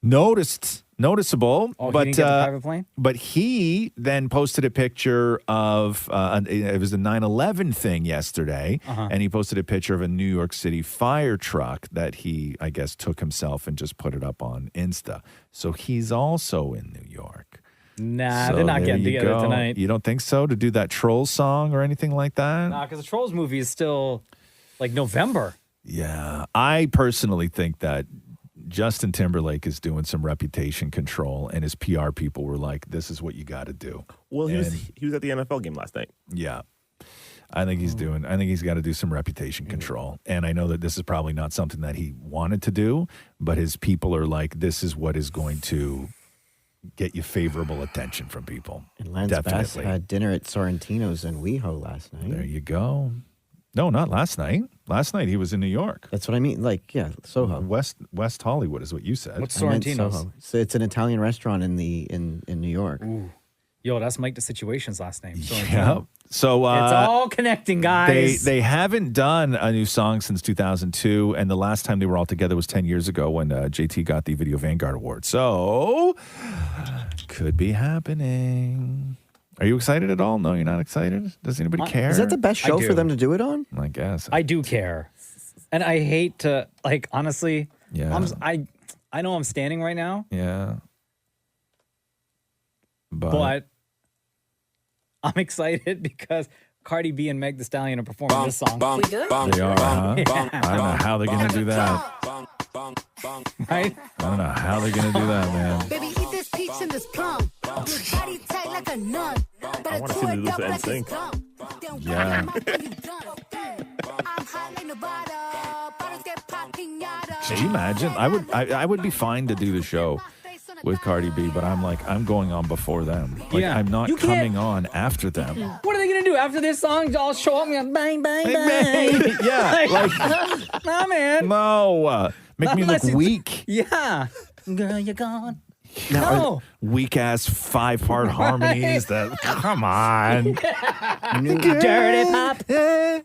noticeable. Oh, but he didn't get the private plane? But he then posted a picture of it was the 9/11 thing yesterday, and he posted a picture of a New York City fire truck that he, I guess, took himself and just put it up on Insta. So he's also in New York. Nah, So they're not there getting you together go. tonight. You don't think so? To do that Trolls song or anything like that? Nah, because the Trolls movie is still like November. Yeah, I personally think that Justin Timberlake is doing some reputation control, and his PR people were like, "This is what you got to do." Well, he was at the NFL game last night. Yeah, I think he's got to do some reputation control, and I know that this is probably not something that he wanted to do, but his people are like, "This is what is going to get you favorable attention from people." And Lance Bass had dinner at Sorrentino's in WeHo last night. There you go. No, not last night. Last night he was in New York. That's what I mean. Like, yeah, Soho. West Hollywood is what you said. What's I meant Sorrentino's? Soho. So it's an Italian restaurant in New York. Ooh. Yo, that's Mike the Situation's last name. Yeah. So it's all connecting, guys. They haven't done a new song since 2002, and the last time they were all together was 10 years ago when JT got the Video Vanguard Award. So could be happening. Are you excited at all? No, you're not excited? Does anybody care? Is that the best show for them to do it on? I guess. I do care. And I hate to, like, honestly, Yeah. I know I'm standing right now, Yeah. but I'm excited because Cardi B and Meg Thee Stallion are performing this song. We good? They are, huh? Yeah. I don't know how they're going to do that. Right? I don't know how they're going to do that, man. Baby, eat this peach and this plum. This body tight like a nun. I want to see them do this at NSYNC. Yeah. I'm hot like Nevada. Bottles get pop pinata. Can you imagine? I would be fine to do the show with Cardi B, but I'm going on before them. Like, Yeah. I'm not You can't- coming on after them. What are they going to do after this song? I'll show up and go, bang, bang, bang. Yeah, nah, man. No. Make me look Unless you- weak. Yeah. Girl, you're gone. No. No. Weak ass 5-part harmonies that, come on. Dirty pop.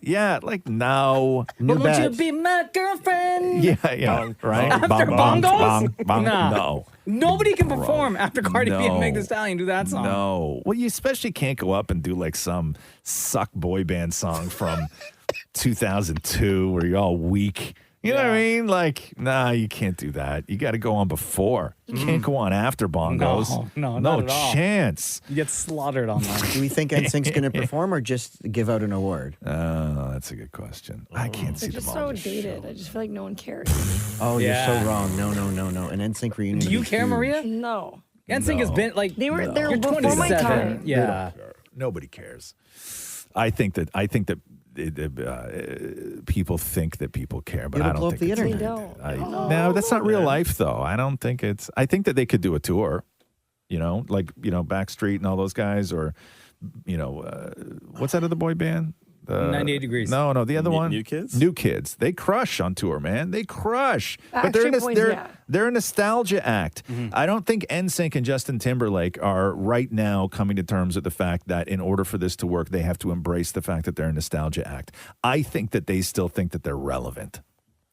Yeah, like, no. But would you be my girlfriend? Yeah, right? After Bong, bong, bongos? bong, bong. Nah. No. Nobody can perform after Cardi B and No. Meg Thee Stallion do that song. No. Well, you especially can't go up and do like some suck boy band song from 2002 where you're all weak. You know what I mean? Like, nah, you can't do that. You got to go on before. You can't go on after bongos. No, no not at all. chance. You get slaughtered on that. Do we think NSYNC's going to perform or just give out an award? That's a good question. I can't see They're them just all. so dated. I just feel like no one cares. Oh, Yeah. you're so wrong. No. An NSYNC reunion. Do would you be care, huge. Maria? No. NSYNC has been like They're you're before my 27. time. Yeah. Nobody cares. I think that people think that people care, but It'll I blow don't up think the it's internet. No, that's not real life, though. I don't think it's. I think that they could do a tour, Backstreet and all those guys, or what's that other boy band? 98 Degrees. No, the other one. New Kids? New Kids. They crush on tour, man. They crush. But they're Backstreet Boys, they're a nostalgia act. I don't think NSYNC and Justin Timberlake are right now coming to terms with the fact that in order for this to work, they have to embrace the fact that they're a nostalgia act. I think that they still think that they're relevant.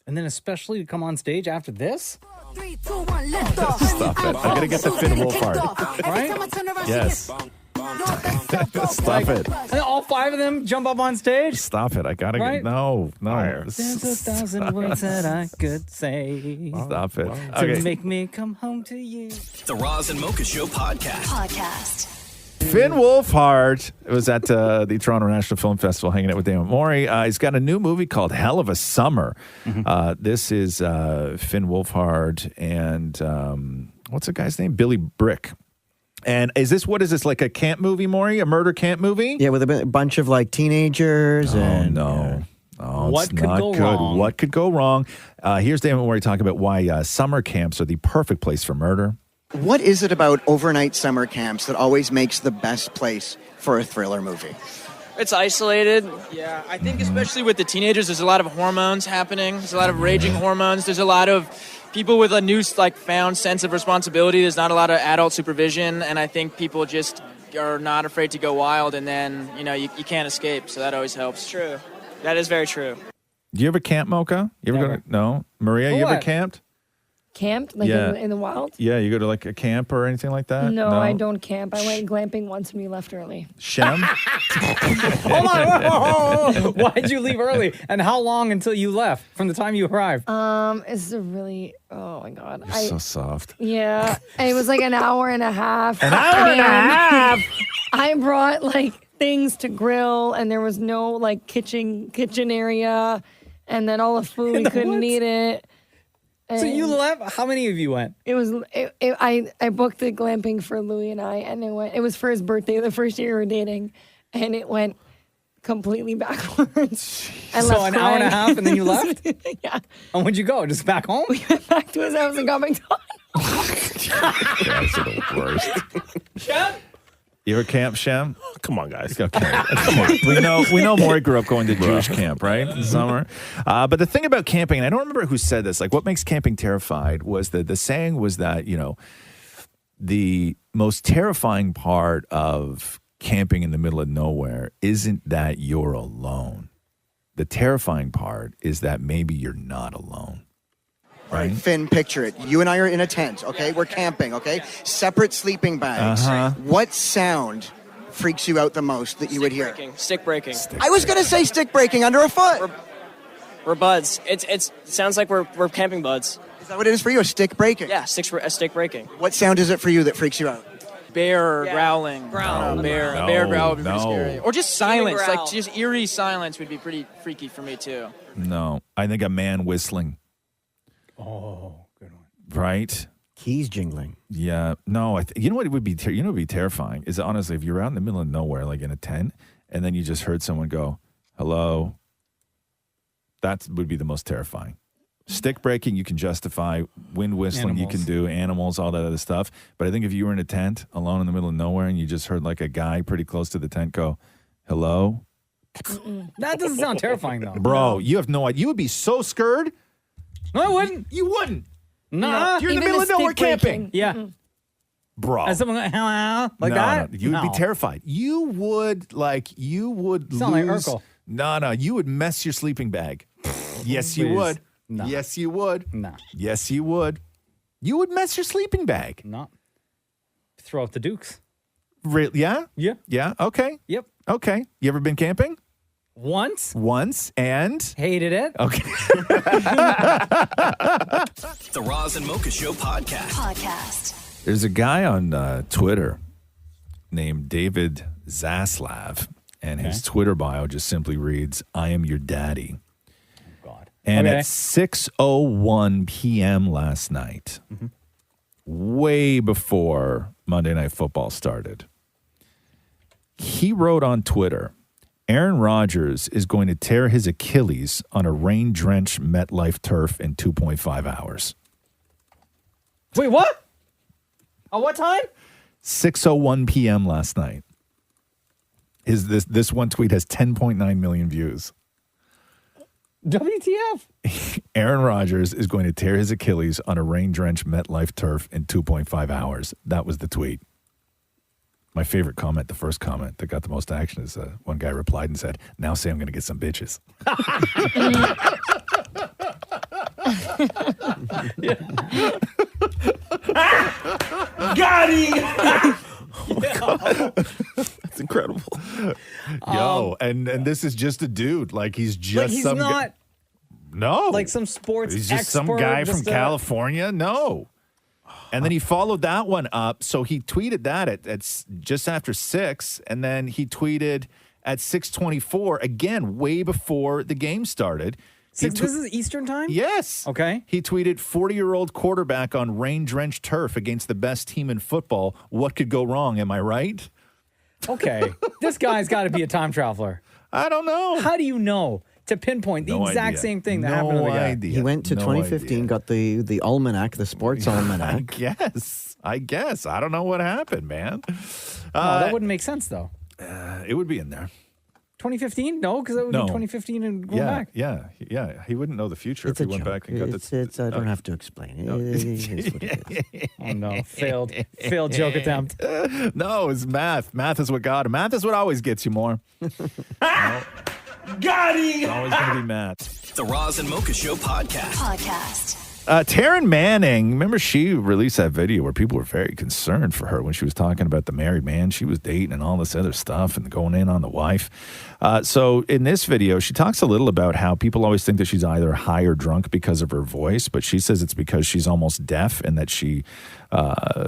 And then especially to come on stage after this? 3, 2, 1, lift off. Stop it. I gotta get the Finn Wolfhard. Right? Yes. Stop it. And all 5 of them jump up on stage? Stop it. I gotta Right? get no. There's 1,000 words that I could say. Stop it. To Okay. make me come home to you. The Roz and Mocha Show podcast. Finn Wolfhard was at the Toronto National Film Festival hanging out with Damon Mori. He's got a new movie called Hell of a Summer. This is Finn Wolfhard and what's the guy's name? Billy Brick. And what is this, like a camp movie, Maury? A murder camp movie? Yeah, with a bunch of like teenagers and no. Oh, What it's could not go good. wrong? What could go wrong? Here's Damon Mori talking about why summer camps are the perfect place for murder. What is it about overnight summer camps that always makes the best place for a thriller movie? It's isolated. Yeah, I think especially with the teenagers, there's a lot of hormones happening. There's a lot of raging hormones. There's a lot of people with a new, found sense of responsibility. There's not a lot of adult supervision, and I think people just are not afraid to go wild, and then, you can't escape, so that always helps. True. That is very true. Do you ever camp, Mocha? You ever go to, no? Maria, you ever What? camped? Camped? Like Yeah. in the wild? Yeah, you go to like a camp or anything like that? No, I don't camp. I went glamping once when we left early. Shem? Hold on. Why'd you leave early? And how long until you left from the time you arrived? It's a really, oh my God. You're so soft. Yeah, it was like an hour and a half. An hour and a half? I brought things to grill, and there was no kitchen area, and then all the food, we couldn't eat it. So you And left? How many of you went? It was I booked the glamping for Louis and I, and it was for his birthday, the first year we were dating, and it went completely backwards. I So left an hour and a crying. half and then you left? Yeah. And where'd you go? Just back home? We went back to his house and got McDonald's. Guys are the worst. You ever camp, Shem? Come on, guys. Okay. Come on. We know Maury grew up going to Jewish camp, right? In summer. But the thing about camping, and I don't remember who said this, what makes camping terrified was the saying was that, the most terrifying part of camping in the middle of nowhere isn't that you're alone. The terrifying part is that maybe you're not alone. Right? Finn, picture it. You and I are in a tent, okay? We're camping, okay? Separate sleeping bags. Uh-huh. What sound freaks you out the most that you would hear? Stick breaking. I was going to say stick breaking under a foot. We're buds. It sounds like we're camping buds. that what it is for you? A stick breaking? Yeah, a stick breaking. What sound is it for you that freaks you out? Bear growling. Growl. A bear growl would be pretty scary. Or just silence. Like just eerie silence would be pretty freaky for me too. No, I think a man whistling. Oh, good one. Right? Keys jingling. Yeah. No, you know what would be terrifying is honestly if you're out in the middle of nowhere, like in a tent, and then you just heard someone go, "Hello." That would be the most terrifying. Stick breaking, you can justify. Wind whistling, you can do. Animals, all that other stuff. But I think if you were in a tent alone in the middle of nowhere and you just heard like a guy pretty close to the tent go, "Hello." That doesn't sound terrifying, though. Bro, you have no idea. You would be so scared. No, I wouldn't. You wouldn't. Nah. You're in the middle of nowhere camping. Yeah. Bro. As someone like, hello, like that? No. You would be terrified. You would Sound lose. like Urkel. No. You would mess your sleeping bag. Yes, you Please. would. No. Yes, you would. No. Yes, you would. You would mess your sleeping bag. No. Throw out the Dukes. Yeah? Yeah. Yeah? Okay. Yep. Okay. You ever been camping? Once. And? Hated it. Okay. The Roz and Mocha Show podcast. There's a guy on Twitter named David Zaslav, and his Twitter bio just simply reads, "I am your daddy." And at 6:01 p.m. last night, way before Monday Night Football started, he wrote on Twitter, Aaron Rodgers is going to tear his Achilles on a rain-drenched MetLife turf in 2.5 hours. Wait, what? At what time? 6:01 p.m. last night. This one tweet has 10.9 million views. WTF? Aaron Rodgers is going to tear his Achilles on a rain-drenched MetLife turf in 2.5 hours. That was the tweet. My favorite comment, the first comment that got the most action is one guy replied and said, "Now say I'm going to get some bitches." Got him! That's incredible. Yo, and this is just a dude. Like he's just he's some not. No. Like some sports He's just some expert, guy from just California? No. And then he followed that one up. So he tweeted that at just after 6, and then he tweeted at 6:24, again, way before the game started. This is Eastern time? Yes. Okay. He tweeted, 40-year-old quarterback on rain-drenched turf against the best team in football. What could go wrong? Am I right? Okay. This guy's got to be a time traveler. I don't know. How do you know to pinpoint the exact same thing that happened to the guy? He went to 2015, got the almanac, the sports almanac. I guess. I don't know what happened, man. That wouldn't make sense, though. It would be in there. 2015? No, because that would be 2015 and going back. Yeah. He wouldn't know the future if he went back and got the... I don't have to explain it. It is what it is. Oh, no. Failed joke attempt. No, it's math. Math is what got him. Math is what always gets you more. Got him! It's always going to be math. The Roz and Mocha Show podcast. Taryn Manning, remember she released that video where people were very concerned for her when she was talking about the married man she was dating and all this other stuff and going in on the wife. So in this video, she talks a little about how people always think that she's either high or drunk because of her voice, but she says it's because she's almost deaf and that she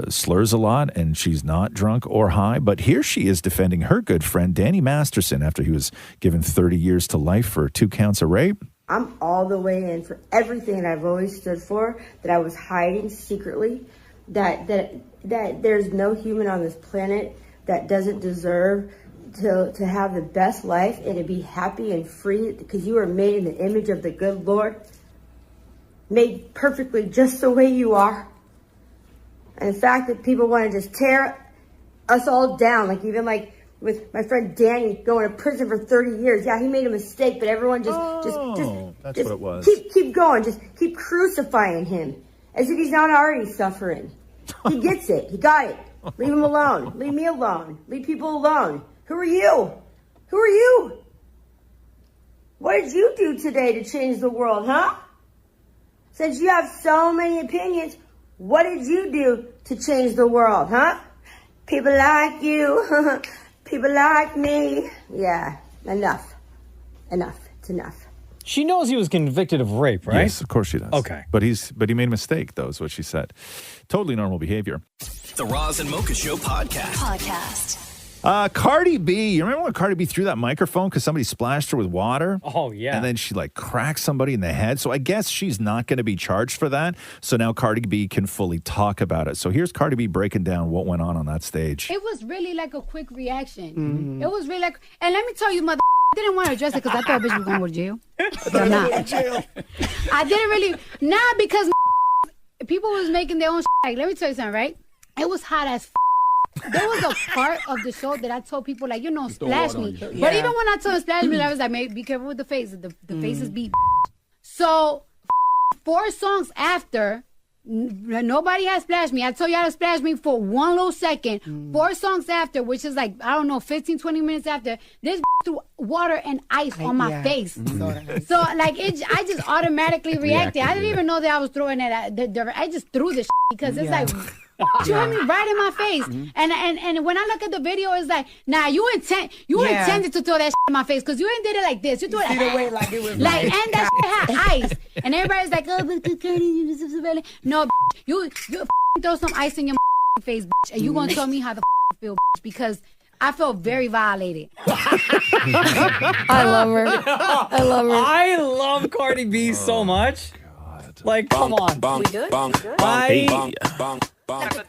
slurs a lot and she's not drunk or high. But here she is defending her good friend Danny Masterson after he was given 30 years to life for 2 counts of rape. I'm all the way in for everything that I've always stood for, that I was hiding secretly, that there's no human on this planet that doesn't deserve to have the best life and to be happy and free, because you are made in the image of the good Lord, made perfectly just the way you are. And the fact that people want to just tear us all down, like even like with my friend Danny going to prison for 30 years. Yeah, he made a mistake, but everyone just that's what it was. Keep going. Just keep crucifying him as if he's not already suffering. He gets it. He got it. Leave him alone. Leave me alone. Leave people alone. Who are you? Who are you? What did you do today to change the world, huh? Since you have so many opinions, what did you do to change the world, huh? People like you. People like me. Yeah, enough. It's enough. She knows he was convicted of rape, right? Yes, of course she does. Okay. But he made a mistake, though, is what she said. Totally normal behavior. The Roz and Mocha Show podcast. Cardi B, you remember when Cardi B threw that microphone because somebody splashed her with water? Oh, yeah. And then she cracked somebody in the head. So I guess she's not going to be charged for that. So now Cardi B can fully talk about it. So here's Cardi B breaking down what went on that stage. It was really like a quick reaction. It was really and let me tell you, mother, I didn't want to address it because I thought bitch was going to go to jail. But I'm not. I didn't really, because people was making their own shit. Let me tell you something, right? It was hot as There was a part of the show that I told people, splash me. But even when I told them splash me, I was like, be careful with the face. The face is beat. So, 4 songs after, nobody has splashed me. I told y'all to splash me for 1 little second. 4 songs after, which is 15, 20 minutes after, this threw water and ice on my face. So, I just automatically reacted. I didn't even know that I was throwing it. I just threw the because it's you hit me right in my face. And when I look at the video, it's nah, you intended to throw that in my face because you ain't did it like this. You threw it like it was and that had ice. And everybody's like, oh, no, you throw some ice in your face, bitch, and you gonna tell me how the feel, bitch, because I felt very violated. I love her. I love Cardi B so much. Come on. We good?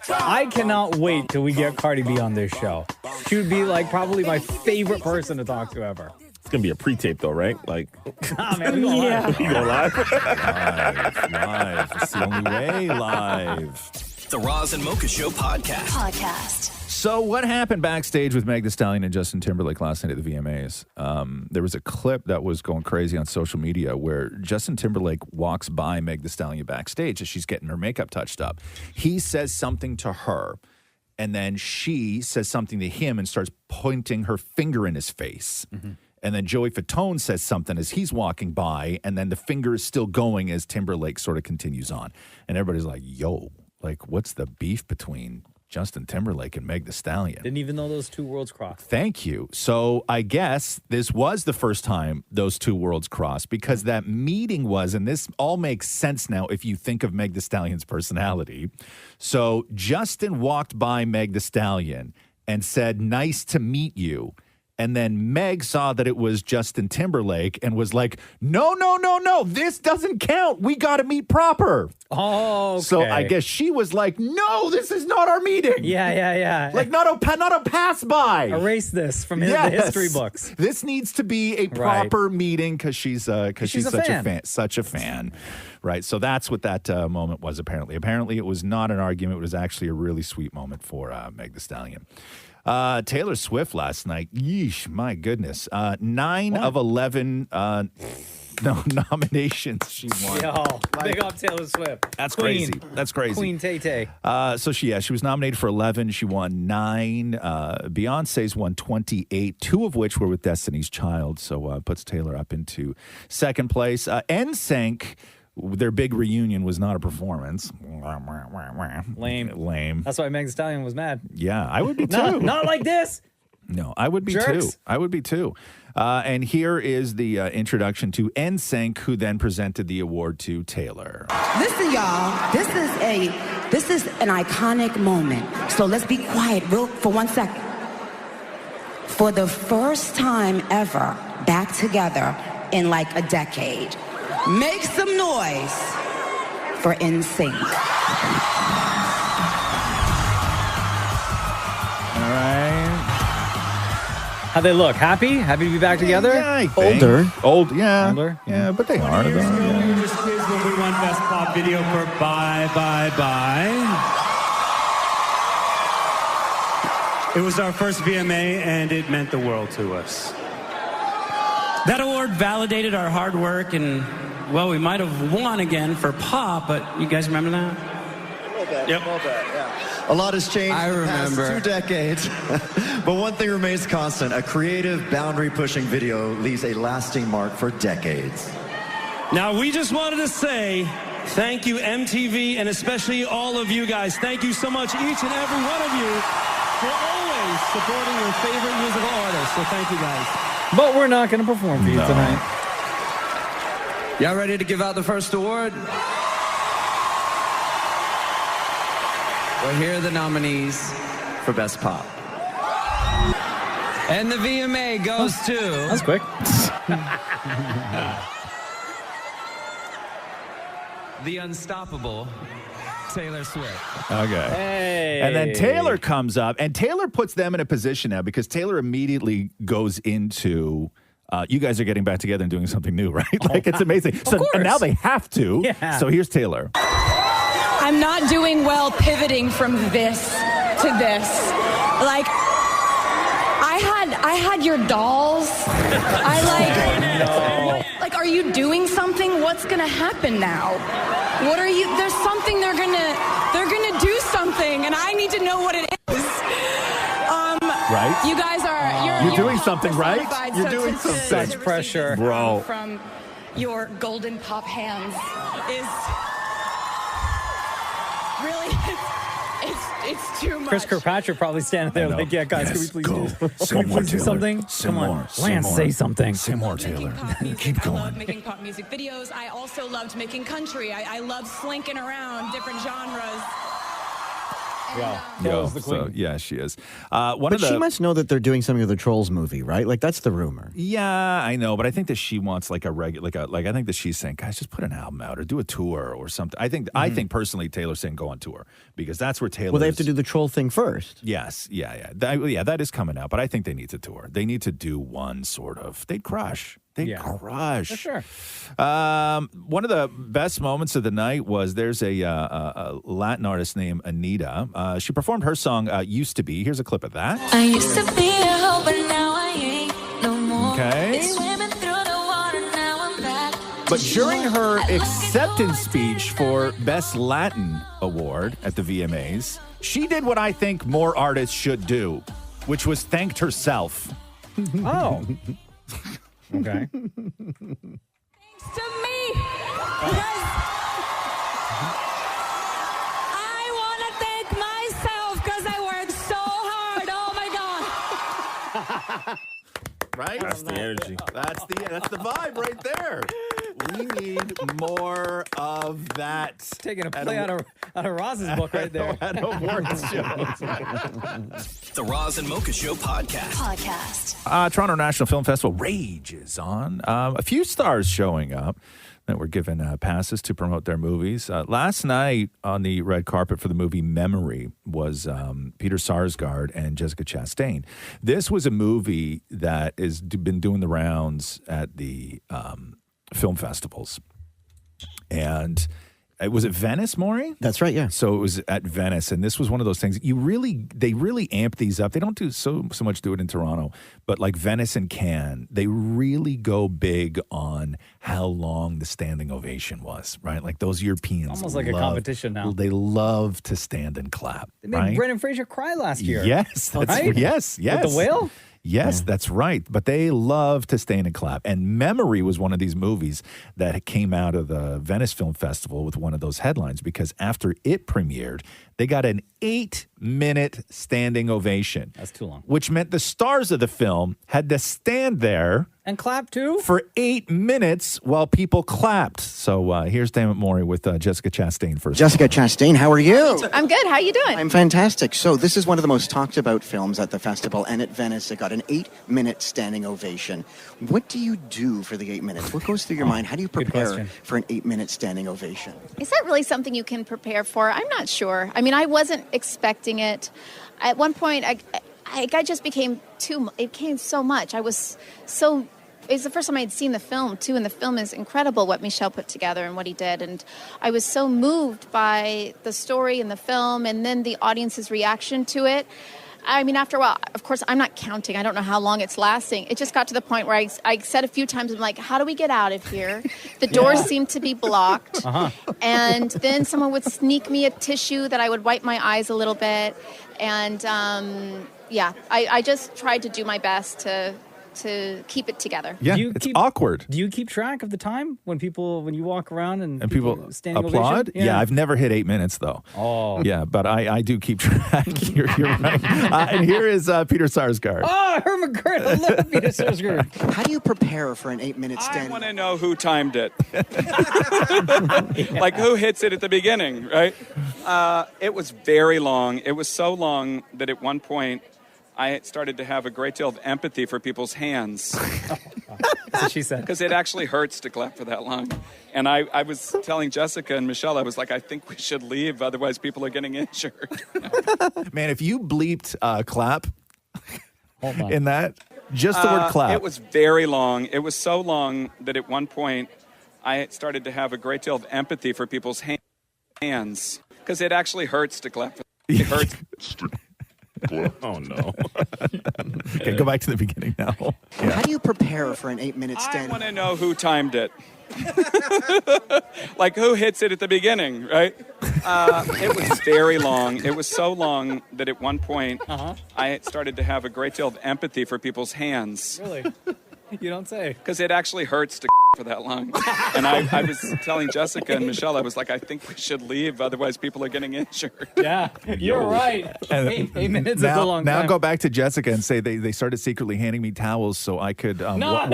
I cannot wait till we get Cardi B on this show. She would be probably my favorite person to talk to ever. It's gonna be a pre-tape though, right? Nah, man, we go live. You go live. Live. It's the only way. Live. The Roz and Mocha Show podcast. So what happened backstage with Meg Thee Stallion and Justin Timberlake last night at the VMAs? There was a clip that was going crazy on social media where Justin Timberlake walks by Meg Thee Stallion backstage as she's getting her makeup touched up. He says something to her, and then she says something to him and starts pointing her finger in his face. Mm-hmm. And then Joey Fatone says something as he's walking by, and then the finger is still going as Timberlake sort of continues on. And everybody's like, yo, what's the beef between Justin Timberlake and Meg Thee Stallion? Didn't even know those two worlds crossed. Thank you. So I guess this was the first time those two worlds crossed because that meeting was, and this all makes sense now if you think of Meg Thee Stallion's personality. So Justin walked by Meg Thee Stallion and said, "Nice to meet you." And then Meg saw that it was Justin Timberlake and was like, no, this doesn't count. We got to meet proper. Oh, okay. So I guess she was like, no, this is not our meeting. Yeah. Not a pass by. Erase this from the history books. This needs to be a proper meeting because she's such a fan. Right. So that's what that moment was apparently. Apparently it was not an argument. It was actually a really sweet moment for Meg Thee Stallion. Taylor Swift last night. Yeesh, my goodness. 9 of 11 nominations she won. Yo, big up Taylor Swift. That's Queen. crazy. That's crazy. Queen Tay-Tay. So she was nominated for 11. She won 9. Beyonce's won 28, 2 of which were with Destiny's Child. So puts Taylor up into second place. NSYNC, their big reunion was not a performance. Lame. That's why Meg Thee Stallion was mad. Yeah, I would be too. Not like this. No, I would be Jerks. too. And here is the introduction to NSYNC, who then presented the award to Taylor. Listen, y'all, this is an iconic moment. So let's be quiet for 1 second. For the first time ever, back together in a decade. Make some noise for NSYNC. All right. How'd they look? Happy? Happy to be back together? Yeah, I think. Older, yeah, but they are. Years ago, we were just kids when we won Best Pop Video for Bye, Bye, Bye. It was our first VMA, and it meant the world to us. That award validated our hard work, and, well, we might have won again for pop, but you guys remember that? A little bit, yeah. A lot has changed in the past 2 decades, but one thing remains constant. A creative, boundary-pushing video leaves a lasting mark for decades. Now, we just wanted to say thank you, MTV, and especially all of you guys. Thank you so much, each and every one of you, for always supporting your favorite musical artists. So thank you, guys. But we're not going to perform for you tonight. Y'all ready to give out the first award? Well, here are the nominees for Best Pop. And the VMA goes to... That's quick. The unstoppable Taylor Swift. Okay. Hey. And then Taylor comes up, and Taylor puts them in a position now because Taylor immediately goes into... you guys are getting back together and doing something new, right? Like, it's amazing. So and now they have to. Yeah. So here's Taylor. I'm not doing well pivoting from this to this. Like, I had your dolls. Like, are you doing something? What's gonna happen now? What are you? There's something they're gonna do something, and I need to know what it is. Right? You guys are You're doing something, right? personified, You're so doing to something. Such pressure. Bro. From your golden pop hands is really it's too much. Chris Kirkpatrick probably standing there like, yeah, guys, Yes, can we go. please do Say can we more, please do Taylor. something? Say Come more. on. Say Lance, more. say something. Say more, Taylor. Keep I going. loved making pop music videos. I also loved making country. I loved slinking around different genres. Yo, so, yeah, she is. But she must know that they're doing something with the Trolls movie, right? Like, that's the rumor. Yeah, I know, but I think that she wants like a regular, like I think that she's saying, guys, just put an album out or do a tour or something. I think personally, Taylor's saying go on tour because that's where Taylor. Well, they have to do the Troll thing first. Yes, yeah. That is coming out, but I think they need to tour. They need to do one sort of. They'd crush. They crush. For sure. One of the best moments of the night was there's a Latin artist named Anita. She performed her song "Used to Be." Here's a clip of that. I used to be a hoe, but now I ain't no more. Okay. Been swimming through the water, now I'm back. But during her acceptance speech for Best Latin Award at the VMAs, she did what I think more artists should do, which was thanked herself. Oh. Okay. To me, because I want to thank myself because I worked so hard. Oh my God. Right? That's the energy. That's the vibe right there. We need more of that. Taking a play out of Roz's book right there. At awards shows. The Roz and Mocha Show podcast. Toronto National Film Festival rages on. A few stars showing up that were given passes to promote their movies. Last night on the red carpet for the movie Memory was Peter Sarsgaard and Jessica Chastain. This was a movie that has been doing the rounds at the film festivals. And it was at Venice, Maury? That's right, yeah. So it was at Venice, and this was one of those things. They really amp these up. They don't do so much do it in Toronto, but like Venice and Cannes, they really go big on how long the standing ovation was, right? Like those Europeans, Almost like a competition now. They love to stand and clap. They made right? Brendan Fraser cry last year. Yes, that's right? yes. With the whale. Yes, that's right. But they love to stand and clap. And Memory was one of these movies that came out of the Venice Film Festival with one of those headlines because after it premiered, they got an 8-minute standing ovation. That's too long. Which meant the stars of the film had to stand there and clap too for 8 minutes while people clapped. So here's Dammit Maury with Jessica Chastain first. Jessica Chastain, how are you? I'm good. How you doing? I'm fantastic. So this is one of the most talked about films at the festival, and at Venice it got an 8-minute standing ovation. What do you do for the 8 minutes? What goes through your mind? How do you prepare for an 8-minute standing ovation? Is that really something you can prepare for? I'm not sure. I mean, I wasn't expecting it. At one point, I just became it came so much. It's the first time I had seen the film, too, and the film is incredible what Michel put together and what he did. And I was so moved by the story and the film and then the audience's reaction to it. I mean, after a while, of course, I'm not counting. I don't know how long it's lasting. It just got to the point where I said a few times, I'm like, how do we get out of here? The doors seemed to be blocked. And then someone would sneak me a tissue that I would wipe my eyes a little bit. And, I just tried to do my best to to keep it together. Yeah, Do you it's keep- awkward. Do you keep track of the time when you walk around and people standing applaud? ovation? Yeah, I've never hit 8 minutes, though. Oh. Yeah, but I do keep track. You're right. And here is Peter Sarsgaard. Oh, Herman Gert. I love Peter Sarsgaard. How do you prepare for an 8-minute I standing? want to know who timed it. Like, who hits it at the beginning, right? It was very long. It was so long that at one point, I started to have a great deal of empathy for people's hands. That's what she said. Because it actually hurts to clap for that long. And I was telling Jessica and Michelle, I was like, I think we should leave, otherwise people are getting injured. Man, if you bleeped clap Hold on. in that, just the word clap. It was very long. It was so long that at one point, I started to have a great deal of empathy for people's hands. Because it actually hurts to clap for it hurts. Oh, no. Okay, go back to the beginning now. Yeah. How do you prepare for an 8-minute I standing? want to know who timed it. Like, who hits it at the beginning, right? It was very long. It was so long that at one point, I started to have a great deal of empathy for people's hands. Really? You don't say. Because it actually hurts to for that long. And I was telling Jessica and Michelle, I was like, I think we should leave, otherwise people are getting injured. Yeah, you're right. And 8 minutes now, is a long now time. go back to Jessica and say they started secretly handing me towels so I could wipe. No.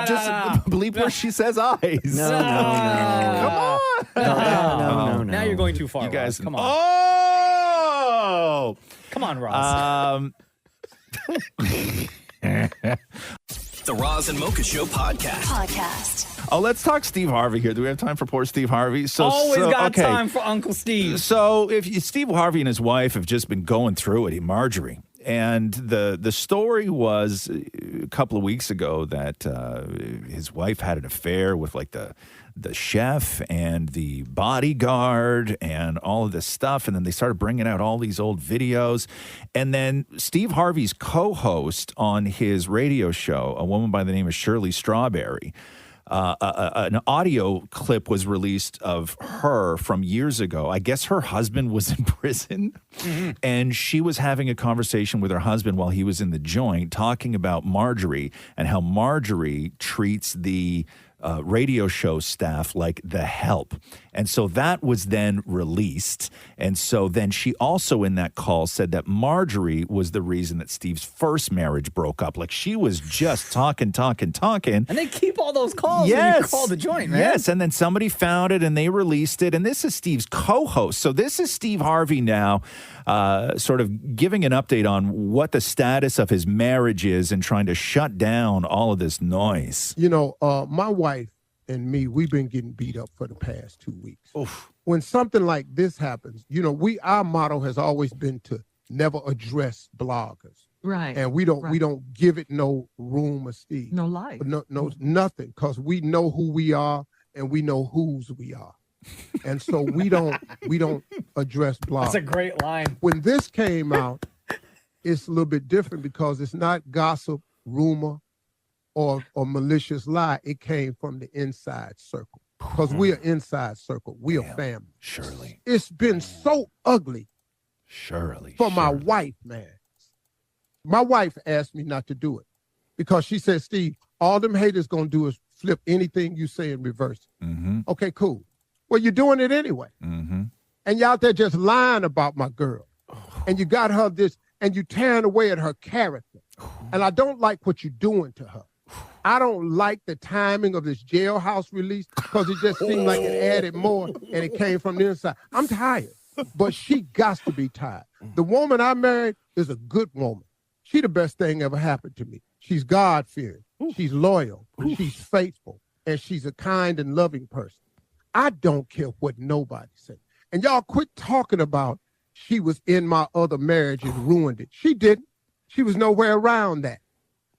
Just bleep where she says eyes. No. Now you're going too far. You guys, Roz. Come on. Oh, come on, Roz. The Roz and Mocha Show podcast. Oh, let's talk Steve Harvey here. Do we have time for poor Steve Harvey? Always got time for Uncle Steve. So Steve Harvey and his wife have just been going through it, Marjorie. And the story was a couple of weeks ago that his wife had an affair with like the chef and the bodyguard and all of this stuff. And then they started bringing out all these old videos. And then Steve Harvey's co-host on his radio show, a woman by the name of Shirley Strawberry, an audio clip was released of her from years ago. I guess her husband was in prison, and she was having a conversation with her husband while he was in the joint, talking about Marjorie and how Marjorie treats the radio show staff like the help. And so that was then released. And so then she also in that call said that Marjorie was the reason that Steve's first marriage broke up. Like she was just talking. And they keep all those calls yes. when you call the joint, man. Yes, and then somebody found it and they released it. And this is Steve's co-host. So this is Steve Harvey now sort of giving an update on what the status of his marriage is and trying to shut down all of this noise. You know, my wife and me, we've been getting beat up for the past 2 weeks. Oof. When something like this happens, you know, our motto has always been to never address bloggers. Right. And we don't give it no room or steam. No life. No, nothing, because we know who we are and we know whose we are. And so we don't address bloggers. That's a great line. When this came out, it's a little bit different because it's not gossip, rumor, or malicious lie. It came from the inside circle. Because we are inside circle. We are family. Shirley. It's been so ugly. Shirley. For my wife, man. My wife asked me not to do it because she said, Steve, all them haters gonna do is flip anything you say and reverse it. Mm-hmm. Okay, cool. Well, you're doing it anyway. Mm-hmm. And you out there just lying about my girl. And you got her this, and you tearing away at her character. And I don't like what you're doing to her. I don't like the timing of this jailhouse release because it just seemed like it added more and it came from the inside. I'm tired, but she got to be tired. The woman I married is a good woman. She the best thing ever happened to me. She's God-fearing. She's loyal. She's faithful. And she's a kind and loving person. I don't care what nobody says. And y'all quit talking about she was in my other marriage and ruined it. She didn't. She was nowhere around that.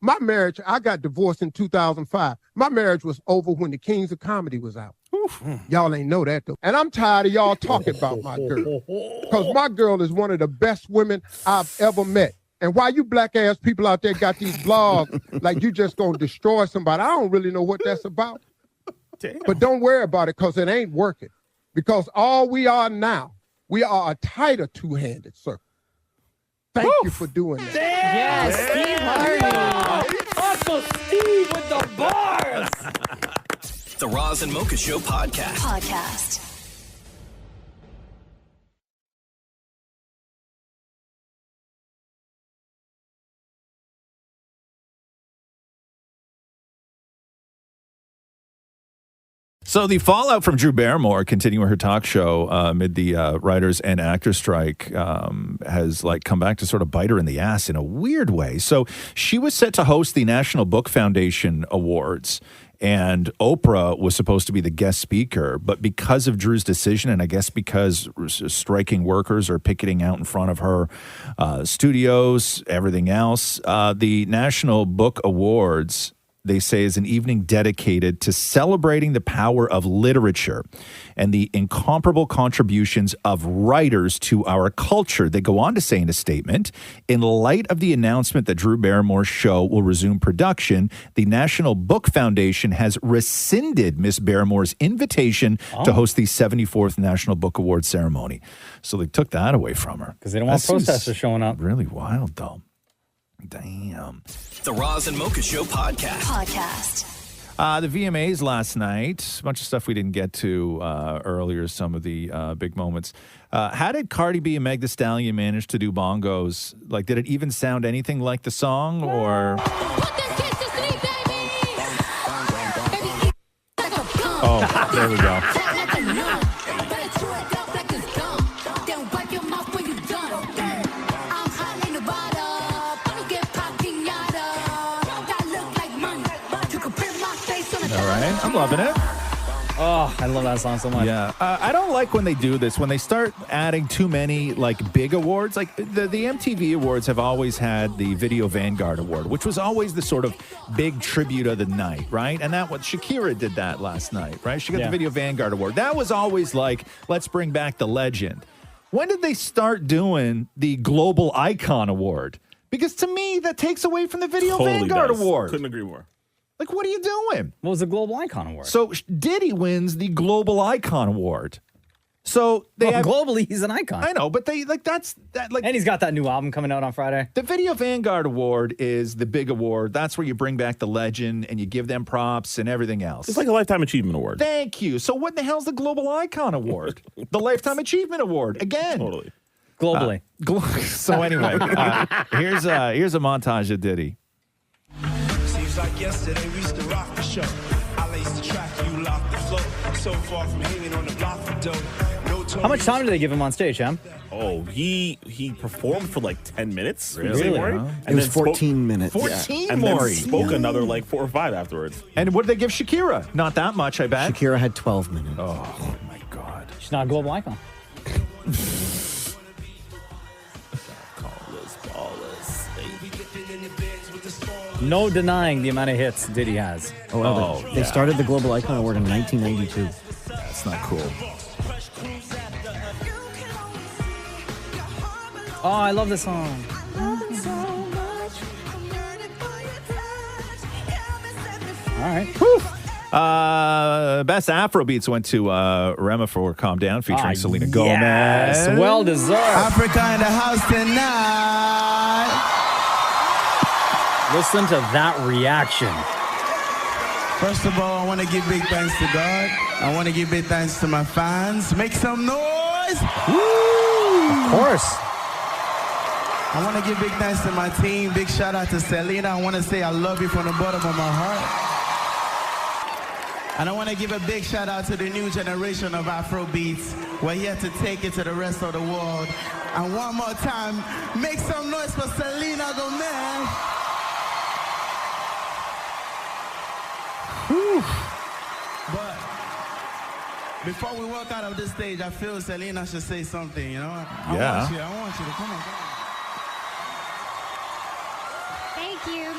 My marriage, I got divorced in 2005. My marriage was over when the Kings of Comedy was out. Y'all ain't know that, though. And I'm tired of y'all talking about my girl. Because my girl is one of the best women I've ever met. And why you black-ass people out there got these blogs like you just going to destroy somebody, I don't really know what that's about. Damn. But don't worry about it because it ain't working. Because all we are now, we are a tighter two-handed circle. Thank you for doing that. Yes, Steve Harvey. Uncle Steve with the bars. The Roz and Mocha Show podcast. So the fallout from Drew Barrymore continuing her talk show amid the writers and actors strike has come back to sort of bite her in the ass in a weird way. So she was set to host the National Book Foundation Awards, and Oprah was supposed to be the guest speaker, but because of Drew's decision, and I guess because striking workers are picketing out in front of her studios, everything else, the National Book Awards, they say, is an evening dedicated to celebrating the power of literature and the incomparable contributions of writers to our culture. They go on to say in a statement, in light of the announcement that Drew Barrymore's show will resume production, the National Book Foundation has rescinded Miss Barrymore's invitation to host the 74th National Book Award ceremony. So they took that away from her. Because they don't want protesters showing up. Really wild, though. Damn. The Roz and Mocha Show podcast. The VMAs last night, a bunch of stuff we didn't get to earlier, some of the big moments. How did Cardi B and Meg Thee Stallion manage to do bongos? Like, did it even sound anything like the song, or? Oh, there we go. All right, I'm loving it. Oh, I love that song so much. Yeah, I don't like when they do this, when they start adding too many big awards. Like the MTV Awards have always had the Video Vanguard Award, which was always the sort of big tribute of the night, right? And that what Shakira did that last night, right? She got the Video Vanguard Award. That was always let's bring back the legend. When did they start doing the Global Icon Award? Because to me, that takes away from the Video Vanguard Award. Couldn't agree more. What are you doing? What was the Global Icon Award? So Diddy wins the Global Icon Award. So globally, he's an icon. I know, but and he's got that new album coming out on Friday. The Video Vanguard Award is the big award. That's where you bring back the legend and you give them props and everything else. It's like a Lifetime Achievement Award. Thank you. So what the hell's the Global Icon Award? The Lifetime Achievement Award again. Totally. Globally. So anyway, here's a montage of Diddy. Seems like yesterday we used to rock the show. I laced the track, you locked the flow. So far from hanging on the block for dough. How much time did they give him on stage, Em? Oh, he performed for 10 minutes. Really? And It was 14 minutes. 14, and Maury. then spoke another 4 or 5 afterwards. And what did they give Shakira? Not that much, I bet. Shakira had 12 minutes. Oh my God. She's not a global icon. No denying the amount of hits Diddy has. They started the Global Icon Award in 1992. That's not cool. Oh, I love this song. All right. Best Afrobeats went to Rema for Calm Down, featuring Selena Gomez. Yes, well deserved. Africa in the house tonight. Listen to that reaction. First of all, I want to give big thanks to God. I want to give big thanks to my fans. Make some noise. Woo! Of course. I want to give big thanks to my team. Big shout out to Selena. I want to say I love you from the bottom of my heart. And I want to give a big shout out to the new generation of Afrobeats. We're here to take it to the rest of the world. And one more time, make some noise for Selena Gomez. Whew. But before we walk out of this stage, I feel Selena should say something, you know? I want you to come on. Thank you.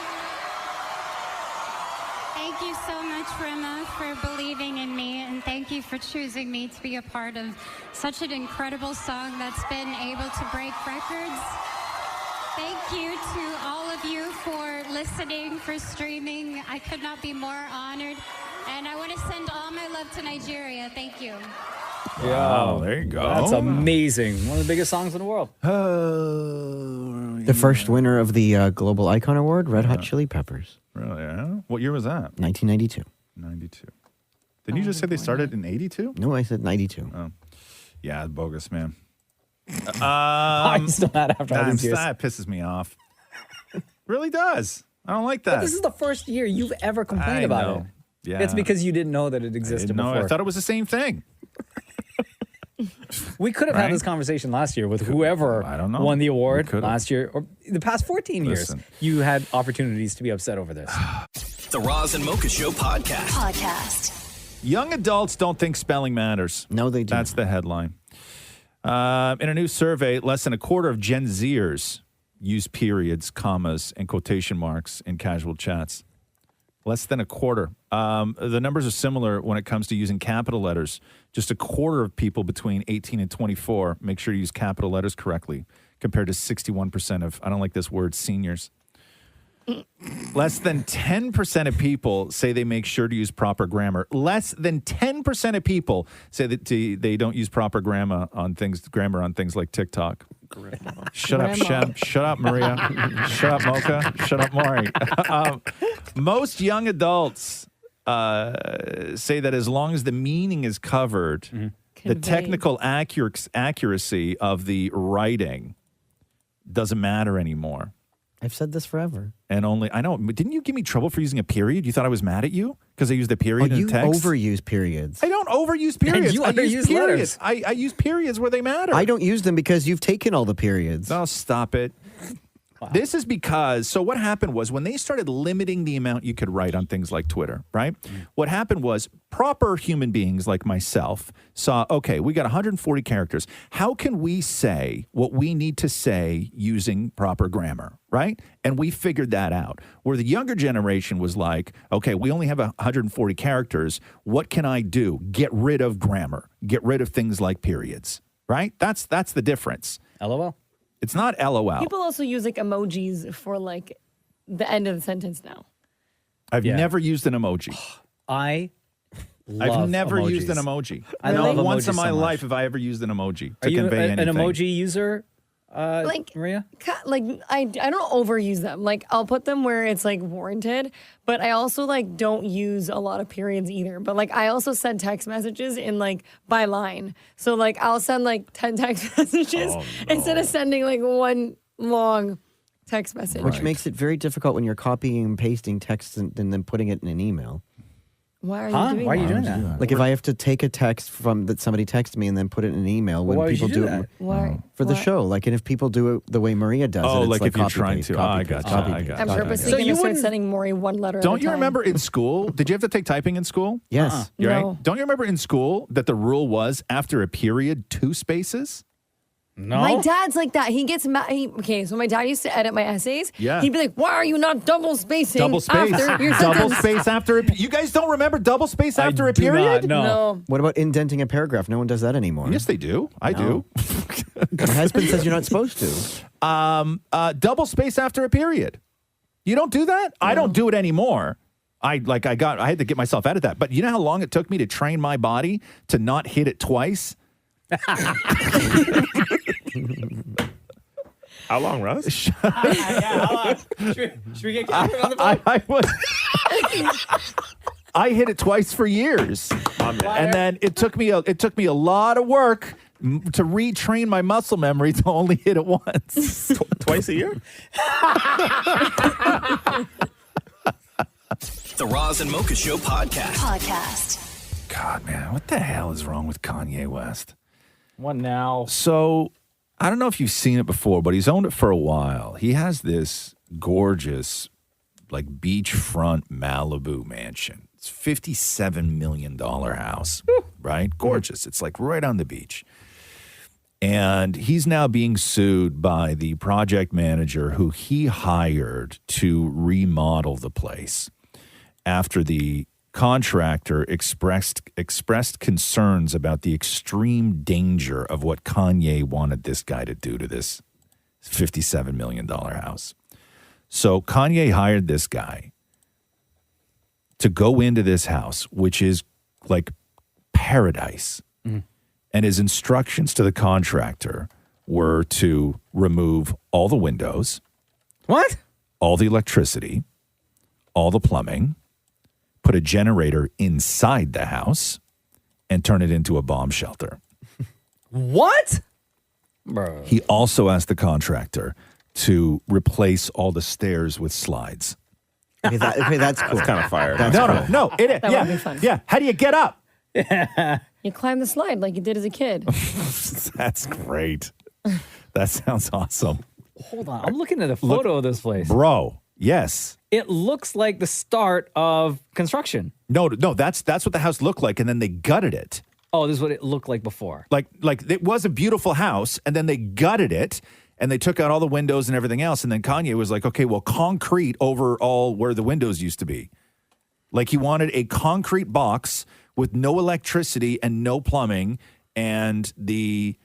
Thank you so much, Rema, for believing in me, and thank you for choosing me to be a part of such an incredible song that's been able to break records. Thank you to all of you for listening, for streaming. I could not be more honored, and I want to send all my love to Nigeria. Thank you. Wow, there you go. That's amazing. One of the biggest songs in the world. The first winner of the Global Icon Award, Red Hot Chili Peppers. Really? Yeah? What year was that? 1992. 92. Didn't you just say they started in 82? No, I said 92. Oh. Yeah, bogus, man. I'm still mad after all these years. That pisses me off. Really does. I don't like that. But this is the first year you've ever complained about it. Yeah. It's because you didn't know that it existed No, before. I thought it was the same thing. We could have had this conversation last year with whoever won the award last year or the past 14 years. You had opportunities to be upset over this. The Roz and Mocha Show podcast. Young adults don't think spelling matters. No, they do. That's the headline. In a new survey, less than a quarter of Gen Zers use periods, commas, and quotation marks in casual chats. Less than a quarter. The numbers are similar when it comes to using capital letters. Just a quarter of people between 18 and 24 make sure to use capital letters correctly, compared to 61% of, I don't like this word, seniors. Less than 10% of people say they make sure to use proper grammar. Less than 10% of people say that they don't use proper grammar on things like TikTok. Shut up, Shep. Shut up, Maria. Shut up, Mocha. Shut up, Maury. Most young adults say that as long as the meaning is covered, the technical accuracy of the writing doesn't matter anymore. I've said this forever. And I know, didn't you give me trouble for using a period? You thought I was mad at you because I used a period in text? You overuse periods. I don't overuse periods. You I underuse use periods. letters. I use periods where they matter. I don't use them because you've taken all the periods. Oh, stop it. Wow. This is because, so what happened was when they started limiting the amount you could write on things like Twitter, right? What happened was proper human beings like myself saw, okay, we got 140 characters. How can we say what we need to say using proper grammar, right? And we figured that out. Where the younger generation was like, okay, we only have 140 characters. What can I do? Get rid of grammar. Get rid of things like periods, right? That's the difference. LOL. It's not LOL. People also use like emojis for like the end of the sentence now. I've never used an emoji. I've never emojis. used an emoji. I Not love once emojis in my so much. life have I ever used an emoji to Are you convey an anything. emoji user, Maria? I don't overuse them. Like I'll put them where it's like warranted, but I also like don't use a lot of periods either. But like I also send text messages in like by line. So like I'll send like 10 text messages instead of sending like one long text message. Which makes it very difficult when you're copying and pasting text and then putting it in an email. Why are you doing Why that? are you doing that? Like if I have to take a text from that somebody texted me and then put it in an email, when why would people you do it that? Why? for the show, like, and if people do it the way Maria does, Oh, it, it's like if you're copy, trying paste, to. copy, I paste, gotcha, copy, I paste, gotcha. I'm copy, purposely paste. So going you to start wouldn't- sending Maury one letter Don't at a you time. remember in school? Did you have to take typing in school? Yes. You're No. right. Don't you remember in school that the rule was after a period, 2 spaces? No. My dad's like that. He gets mad. Okay, so my dad used to edit my essays. Yeah. He'd be like, "Why are you not double spacing Double space. after your Double sentence?" space after You guys don't remember double space after a do period? not, no. No. What about indenting a paragraph? No one does that anymore. Yes, they do. I No. do. My husband says you're not supposed to. Double space after a period. You don't do that? I don't do it anymore. I had to get myself out of that. But you know how long it took me to train my body to not hit it twice? How long, Russ? Should we get Catherine on the phone? I hit it twice for years, and then it took me a lot of work to retrain my muscle memory to only hit it once. Twice a year? The Roz and Mocha Show podcast. God, man, what the hell is wrong with Kanye West? What now? So, I don't know if you've seen it before, but he's owned it for a while. He has this gorgeous, like, beachfront Malibu mansion. It's $57 million house, right? Gorgeous. It's like right on the beach. And he's now being sued by the project manager who he hired to remodel the place after the contractor expressed concerns about the extreme danger of what Kanye wanted this guy to do to this $57 million house. So Kanye hired this guy to go into this house, which is like paradise. And his instructions to the contractor were to remove all the windows. What? All the electricity, all the plumbing, put a generator inside the house, and turn it into a bomb shelter. What? Bro. He also asked the contractor to replace all the stairs with slides. Okay, that's cool. That's kind of fire. No. It, That yeah, would be fun. Yeah. How do you get up? You climb the slide like you did as a kid. That's great. That sounds awesome. Hold on. I'm looking at a photo of this place. Bro, yes. It looks like the start of construction. No, that's what the house looked like, and then they gutted it. Oh, this is what it looked like before. Like it was a beautiful house, and then they gutted it, and they took out all the windows and everything else, and then Kanye was like, okay, well, concrete over all where the windows used to be. Like he wanted a concrete box with no electricity and no plumbing, and the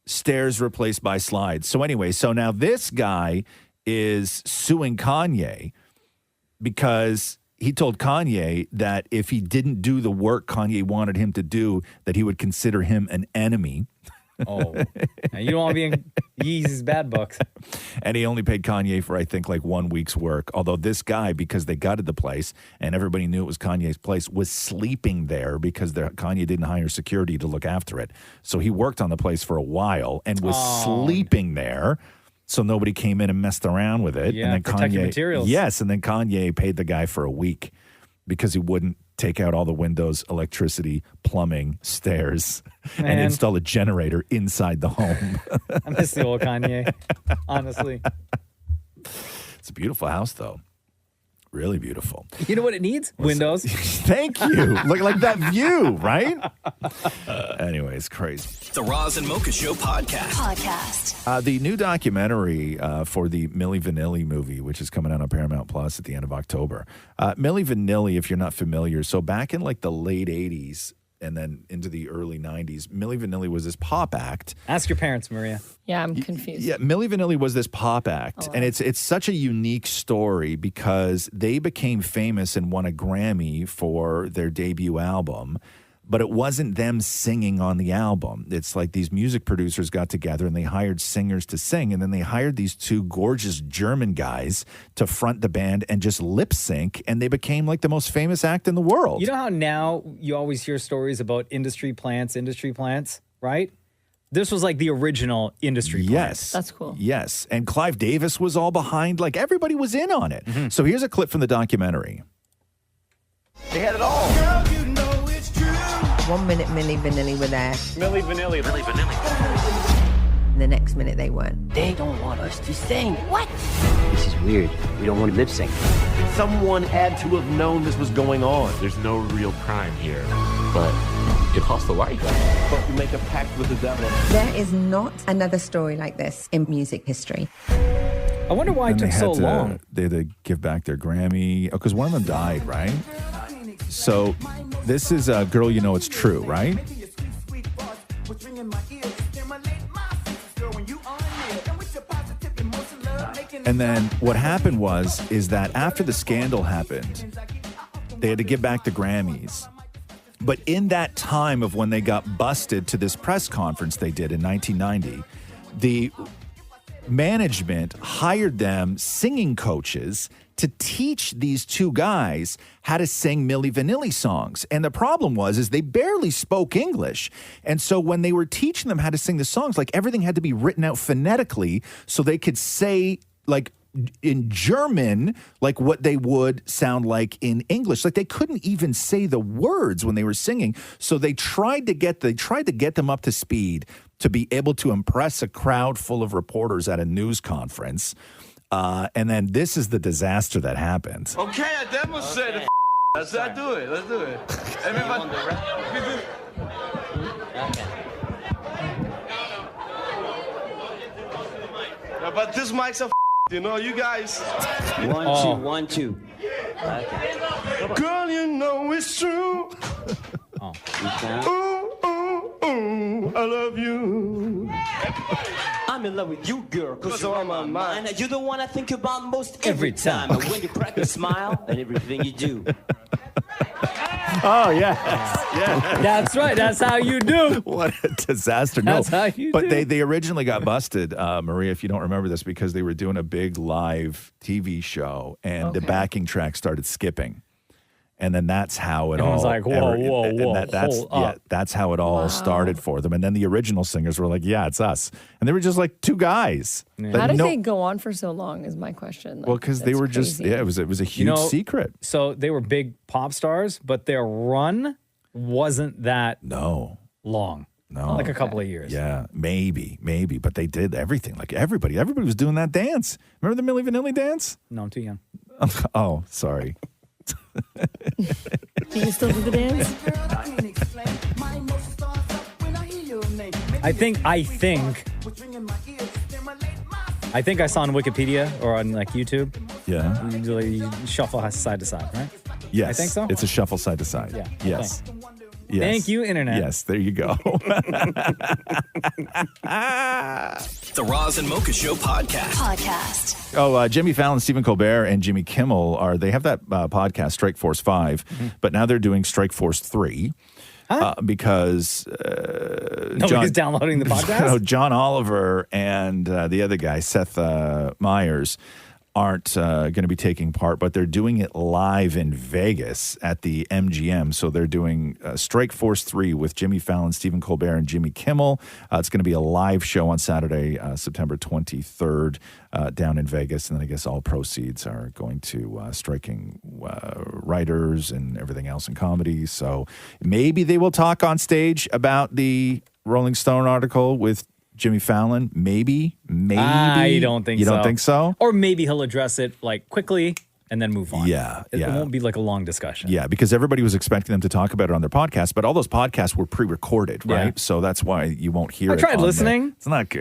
stairs replaced by slides. So anyway, so now this guy is suing Kanye because he told Kanye that if he didn't do the work Kanye wanted him to do, that he would consider him an enemy. Oh, now you don't want to be in Yeezy's bad books. And he only paid Kanye for, I think, like 1 week's work. Although this guy, because they gutted the place and everybody knew it was Kanye's place, was sleeping there because Kanye didn't hire security to look after it. So he worked on the place for a while and was sleeping there. So nobody came in and messed around with it. Yeah, and then protected Kanye, materials. Yes, and then Kanye paid the guy for a week because he wouldn't take out all the windows, electricity, plumbing, stairs, and Man. install a generator inside the home. I miss the old Kanye, honestly. It's a beautiful house, though. Really beautiful. You know what it needs? Windows. Thank you. Look like that view, right? Anyways, crazy. The Roz and Mocha Show podcast. The new documentary for the Milli Vanilli movie, which is coming out on Paramount Plus at the end of October. Milli Vanilli, if you're not familiar, so back in like the late 80s and then into the early 90s, Milli Vanilli was this pop act. Ask your parents, Maria. Yeah, I'm confused. Yeah, Milli Vanilli was this pop act, and it's such a unique story because they became famous and won a Grammy for their debut album, but it wasn't them singing on the album. It's like these music producers got together and they hired singers to sing, and then they hired these two gorgeous German guys to front the band and just lip sync, and they became like the most famous act in the world. You know how now you always hear stories about industry plants, right? This was like the original industry plant. Yes. That's cool. Yes. And Clive Davis was all behind. Like everybody was in on it. So here's a clip from the documentary. They had it all. Girl, you know it's true. 1 minute Milli Vanilli were there. Milli Vanilli. The next minute they weren't. They don't want us to sing. What? This is weird. We don't want to lip sync. Someone had to have known this was going on. There's no real crime here, but it costs a life. But we make a pact with the devil. There is not another story like this in music history. I wonder why it took so long. They had to give back their Grammy. Oh, because one of them died, right? So this is Girl, You Know It's True, right? And then what happened is that after the scandal happened, they had to give back the Grammys. But in that time of when they got busted to this press conference they did in 1990, the management hired them singing coaches to teach these two guys how to sing Milli Vanilli songs. And the problem is they barely spoke English. And so when they were teaching them how to sing the songs, like everything had to be written out phonetically so they could say like in German, like what they would sound like in English. Like they couldn't even say the words when they were singing. So they tried to get them up to speed to be able to impress a crowd full of reporters at a news conference. And then this is the disaster that happened. Okay, I demonstrated. Let's do it. Everybody. But this mic's a you know, you guys. 1, 2, 1, 2. Okay. Girl, you know it's true. Ooh, ooh, ooh, I love you. I'm in love with you, girl, cause you're on my mind. You're the one I think about most every time. And when you crack a smile and everything you do. Oh, yes. Yeah. That's right. That's how you do. What a disaster. No, That's how you but do. they originally got busted, Maria, if you don't remember this, because they were doing a big live TV show and the backing track started skipping. And then that's how it Everyone's all like, whoa, that's how it all started for them. And then the original singers were like, yeah, it's us. And they were just like two guys. How did they go on for so long is my question. Well, because they were just, it was a huge secret. So they were big pop stars, but their run wasn't that long. No. Like a couple of years. Yeah, maybe. But they did everything. Like everybody was doing that dance. Remember the Milli Vanilli dance? No, I'm too young. Oh, sorry. Do you still do the dance? I think I saw on Wikipedia or on like YouTube. Yeah. You shuffle side to side, right? Yes. I think so. It's a shuffle side to side. Yeah. Yes. Okay. Yes. Thank you, Internet. Yes, there you go. The Roz and Mocha Show podcast. Oh, Jimmy Fallon, Stephen Colbert, and Jimmy Kimmel they have that podcast, Strike Force 5, but now they're doing Strike Force 3 because Nobody's downloading the podcast? No, John Oliver and the other guy, Seth Meyers, aren't going to be taking part, but they're doing it live in Vegas at the MGM. So they're doing Strike Force 3 with Jimmy Fallon, Stephen Colbert, and Jimmy Kimmel. It's going to be a live show on Saturday, September 23rd, down in Vegas. And then I guess all proceeds are going to striking writers and everything else in comedy. So maybe they will talk on stage about the Rolling Stone article with Jimmy Fallon, maybe. I don't think so. You don't think so? Or maybe he'll address it like quickly and then move on. Yeah. It won't be like a long discussion. Yeah, because everybody was expecting them to talk about it on their podcast, but all those podcasts were pre-recorded, right? Yeah. So that's why you won't hear I it. tried on listening. there. It's not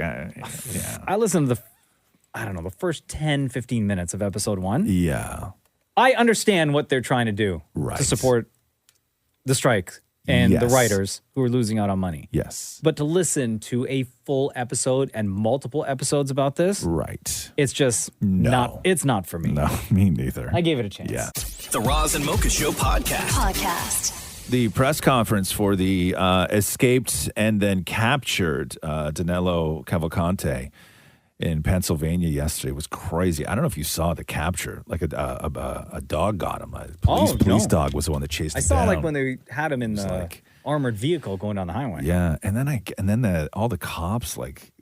I listened to the first 10, 15 minutes of episode 1. Yeah. I understand what they're trying to do to support the strike and the writers who are losing out on money. Yes. But to listen to a full episode and multiple episodes about this, right? It's just it's not for me. No, me neither. I gave it a chance. Yeah. The Roz and Mocha Show podcast. The press conference for the escaped and then captured Danilo Cavalcante in Pennsylvania yesterday was crazy. I don't know if you saw the capture. Like a dog got him. A police dog was the one that chased him I saw down. like when they had him in the armored vehicle going down the highway. Yeah, and then all the cops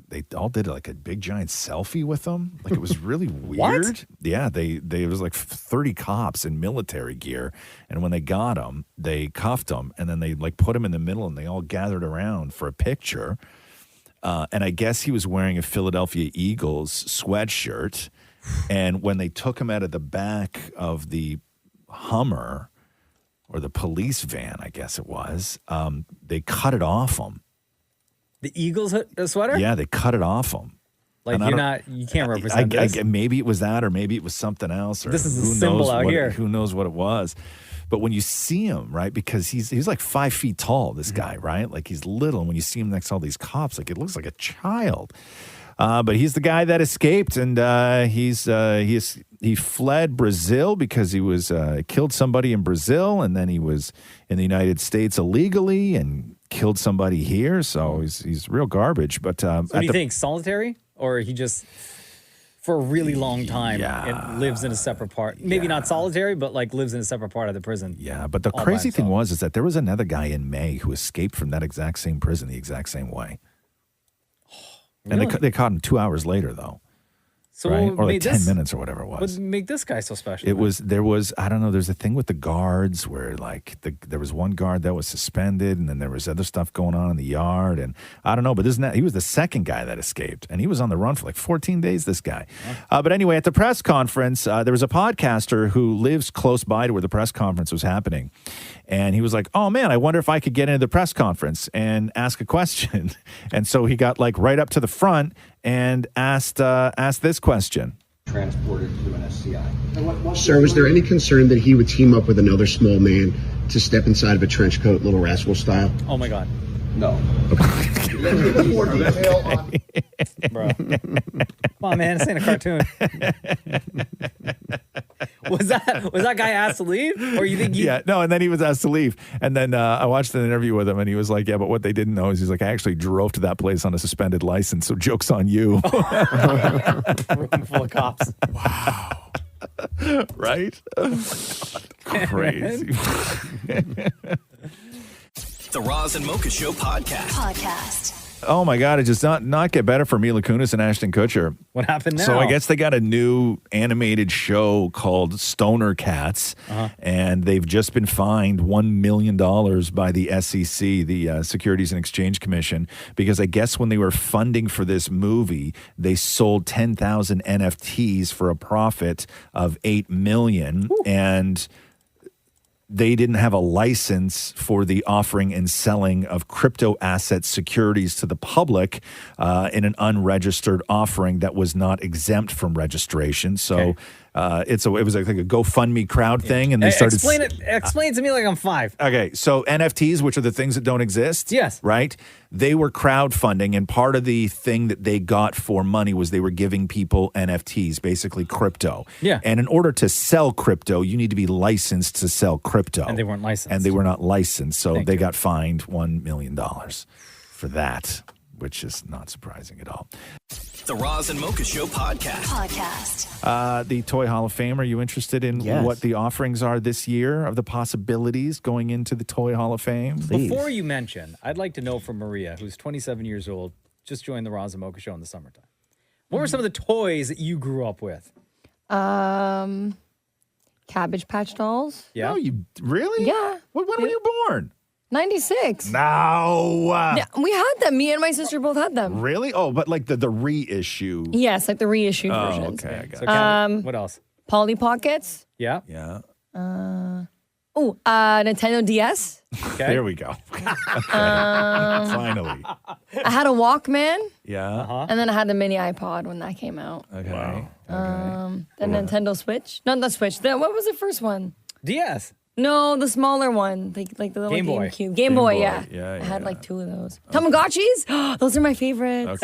they all did like a big giant selfie with him. Like it was really weird. What? Yeah, they was like 30 cops in military gear, and when they got him, they cuffed him, and then they like put him in the middle, and they all gathered around for a picture. And I guess he was wearing a Philadelphia Eagles sweatshirt. And when they took him out of the back of the Hummer or the police van, I guess it was, they cut it off him. The Eagles sweater? Yeah, they cut it off him. Like you can't represent this. Maybe it was that, or maybe it was something else. Or This is a symbol out here. Who knows what it was? But when you see him, right, because he's like 5 feet tall, this guy, right? Like he's little. And when you see him next to all these cops, like it looks like a child. But he's the guy that escaped, and he fled Brazil because he was killed somebody in Brazil, and then he was in the United States illegally and killed somebody here. So he's real garbage. But So what do you think? Solitary, or he just for a really long time it lives in a separate part? Maybe not solitary, but like lives in a separate part of the prison. Yeah, but the crazy thing is that there was another guy in May who escaped from that exact same prison the exact same way. And Really? they caught him 2 hours later, though. So right? what Or like made 10 this- minutes or whatever it was. What would make this guy so special? There was I don't know, there's a thing with the guards where like there was one guard that was suspended, and then there was other stuff going on in the yard, and I don't know, but he was the second guy that escaped, and he was on the run for like 14 days, this guy. But anyway, at the press conference, there was a podcaster who lives close by to where the press conference was happening, and he was like, oh man, I wonder if I could get into the press conference and ask a question. And so he got like right up to the front and asked this question. Transported to an SCI. Sir, was there any concern that he would team up with another small man to step inside of a trench coat, Little Rascal style? Oh my God. No. More detail on. Bro. Come on, man. This ain't a cartoon. Was that guy asked to leave? Or you think Yeah, no, and then he was asked to leave. And then I watched an interview with him, and he was like, yeah, but what they didn't know is he's like, I actually drove to that place on a suspended license, so joke's on you. room full of cops? Wow. Right? Crazy. The Roz and Mocha Show podcast. Oh my God, it does not get better for Mila Kunis and Ashton Kutcher. What happened now? So I guess they got a new animated show called Stoner Cats, and they've just been fined $1 million by the SEC, the Securities and Exchange Commission, because I guess when they were funding for this movie, they sold 10,000 NFTs for a profit of $8 million, and they didn't have a license for the offering and selling of crypto asset securities to the public in an unregistered offering that was not exempt from registration. So it was like a GoFundMe crowd thing, and they started. Explain it to me like I'm 5. Okay, so NFTs, which are the things that don't exist, yes, right? They were crowdfunding, and part of the thing that they got for money was they were giving people NFTs, basically crypto. Yeah. And in order to sell crypto, you need to be licensed to sell crypto. And they weren't licensed. And they were not licensed, so they got fined $1 million for that, which is not surprising at all. The Roz and Mocha Show podcast. The Toy Hall of Fame, are you interested in what the offerings are this year of the possibilities going into the Toy Hall of Fame? Before you mention, I'd like to know from Maria, who's 27 years old, just joined the Roz and Mocha Show in the summertime. What were some of the toys that you grew up with? Cabbage Patch Dolls. Yeah. No, you really? Yeah. When were you born? 96. No. Yeah, we had them. Me and my sister both had them. Really? Oh, but like the reissue. Yes, like the reissued Oh, versions. okay, I got it. What else? Polly Pockets. Yeah. Yeah. Nintendo DS. Okay. There we go. Finally. I had a Walkman. Yeah. And then I had the mini iPod when that came out. Okay. The Nintendo Switch. Not the Switch. What was the first one? DS. No, the smaller one, like the little Game Boy. GameCube. Game Boy, yeah. Yeah, I had like 2 of those. Tamagotchis? Those are my favorites.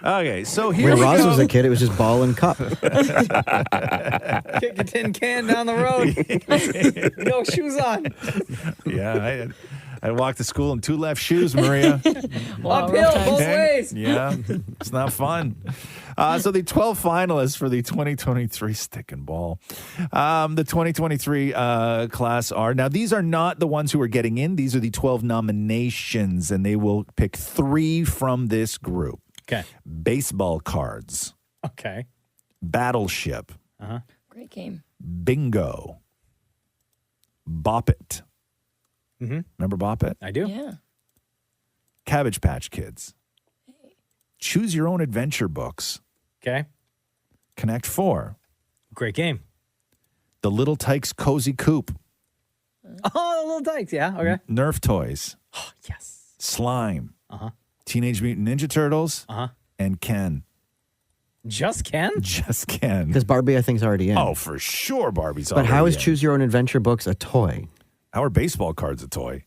Okay, so here When we Roz go. was a kid, it was just ball and cup. Kick a tin can down the road. No shoes on. Yeah, I walked to school in 2 left shoes, Maria. Uphill both ways. Yeah, it's not fun. So the 12 finalists for the 2023 Stick and Ball. The 2023 class are, now these are not the ones who are getting in. These are the 12 nominations, and they will pick 3 from this group. Okay. Baseball cards. Okay. Battleship. Great game. Bingo. Bop It. Remember Bop It? I do. Yeah. Cabbage Patch Kids. Choose Your Own Adventure books. Okay. Connect 4. Great game. The Little Tykes Cozy Coop. Oh, the Little Tykes. Yeah. Okay. Nerf Toys. Oh, yes. Slime. Teenage Mutant Ninja Turtles. And Ken. Just Ken? Just Ken. Because Barbie, I think, is already in. Oh, for sure Barbie's But already how is in. Choose Your Own Adventure books a toy? How are baseball cards a toy?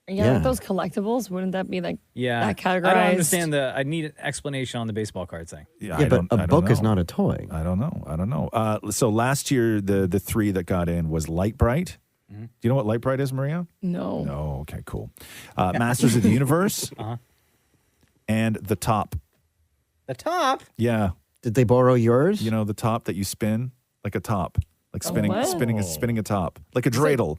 Yeah, like those collectibles, wouldn't that be like that categorized? I don't understand I need an explanation on the baseball card thing. Yeah, but a I don't book is know. not a toy. I don't know. So last year, the 3 that got in was Light Bright. Do you know what Light Bright is, Maria? No. No. Okay, cool. Masters of the Universe. And The Top. The Top? Yeah. Did they borrow yours? You know, the top that you spin? Like a top. Like Oh, spinning, what? spinning a top. Like a dreidel.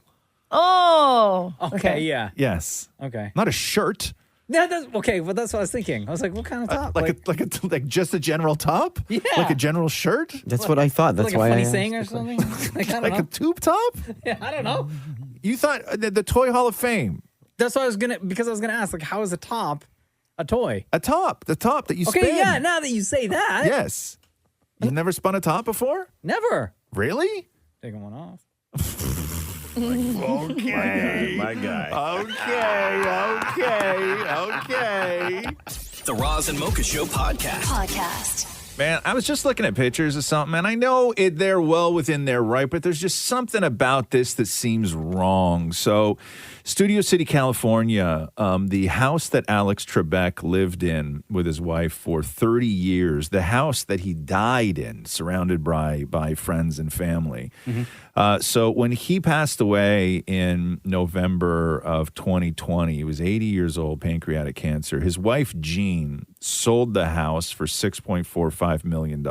Oh. Okay, yeah. Yes. Okay. Not a shirt. Yeah, okay, well, that's what I was thinking. I was like, what kind of top? Like just a general top? Yeah. Like a general shirt? That's what I thought. That's like why a funny I saying or asked the something? Like, I don't Like know. a tube top? Yeah, I don't know. You thought the Toy Hall of Fame. That's what I was gonna ask, like, how is a top a toy? A top. The top that you Okay, spin. yeah, now that you say that. Yes. You've never spun a top before? Never. Really? Taking one off. Okay. My guy. Okay. The Roz and Mocha Show podcast. Man, I was just looking at pictures of something, and I know they're well within their right, but there's just something about this that seems wrong. So, Studio City, California, the house that Alex Trebek lived in with his wife for 30 years, the house that he died in, surrounded by friends and family. So when he passed away in November of 2020, he was 80 years old, pancreatic cancer. His wife, Jean, sold the house for $6.45 million.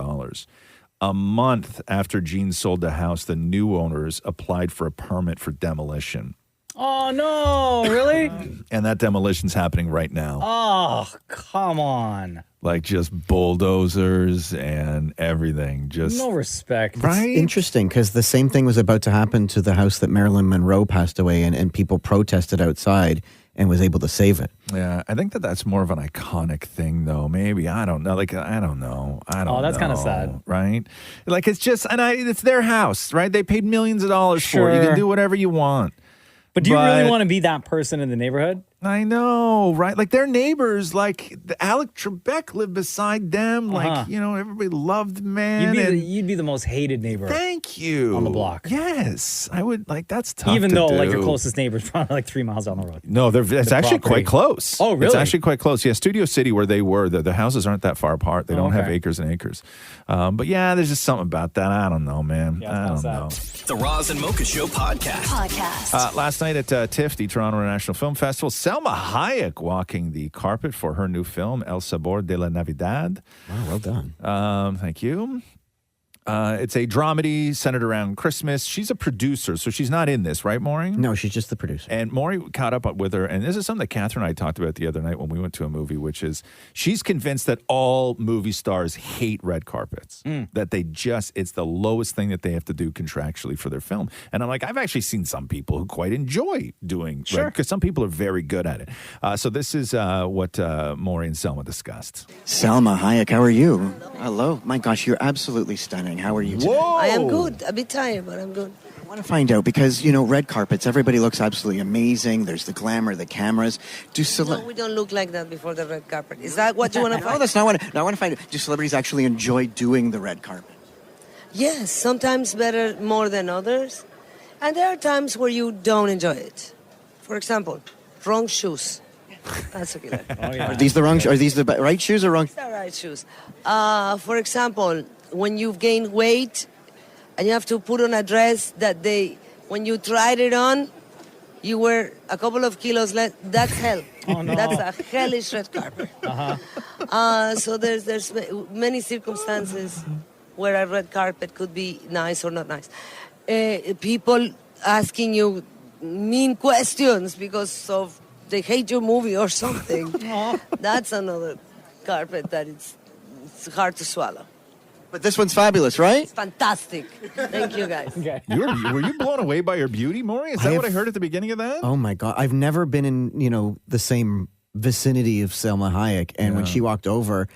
A month after Jean sold the house, the new owners applied for a permit for demolition. Oh, no. Really? And that demolition's happening right now. Oh, come on. Like just bulldozers and everything. Just No respect. Right? It's interesting because the same thing was about to happen to the house that Marilyn Monroe passed away in, and people protested outside and was able to save it. Yeah, I think that's more of an iconic thing, though. Maybe, I don't know. Like, I don't know. Oh, that's kind of sad. Right? Like, it's just, it's their house, right? They paid millions of dollars for it. You Sure. can do whatever you want. But do you really want to be that person in the neighborhood? I know, right? Like their neighbors, like Alec Trebek lived beside them. Like, everybody loved the man. You'd be the most hated neighbor. Thank you. On the block. Yes. I would, that's tough Even to though, do. like, your closest neighbor's probably like 3 miles down the road. No, it's actually quite close. Oh, really? It's actually quite close. Yeah, Studio City, where they were, the houses aren't that far apart. They don't have okay. acres and acres. But yeah, there's just something about that. I don't know, man. I don't know. The Roz and Mocha Show podcast. Last night at TIFF, the Toronto International Film Festival, Salma Hayek walking the carpet for her new film, El Sabor de la Navidad. Wow, well done. Thank you. It's a dramedy centered around Christmas. She's a producer, so she's not in this, right, Maury? No, she's just the producer. And Maury caught up with her, and this is something that Catherine and I talked about the other night when we went to a movie, which is she's convinced that all movie stars hate red carpets, that it's the lowest thing that they have to do contractually for their film. And I'm like, I've actually seen some people who quite enjoy doing red, because some people are very good at it. So this is what Maury and Selma discussed. Salma Hayek, how are you? Hello. My gosh, you're absolutely stunning. How are you today? I am good. A bit tired, but I'm good. I want to find out because, red carpets, everybody looks absolutely amazing. There's the glamour, the cameras. No, we don't look like that before the red carpet. Is that what you want to find? No, that's not what I want to find out. Do celebrities actually enjoy doing the red carpet? Yes, sometimes better more than others. And there are times where you don't enjoy it. For example, wrong shoes. That's a killer. Are these the wrong? Are these the right shoes or wrong? These are right shoes. For example, when you've gained weight and you have to put on a dress that when you tried it on, you were a couple of kilos less. That's hell. Oh, no. That's a hellish red carpet. So there's many circumstances where a red carpet could be nice or not nice. People asking you mean questions because of they hate your movie or something. That's another carpet that it's hard to swallow. But this one's fabulous, right? It's fantastic. Thank you, guys. Were you blown away by her beauty, Maury? Is that what I heard at the beginning of that? Oh my God. I've never been in, the same vicinity of Salma Hayek. And when she walked over,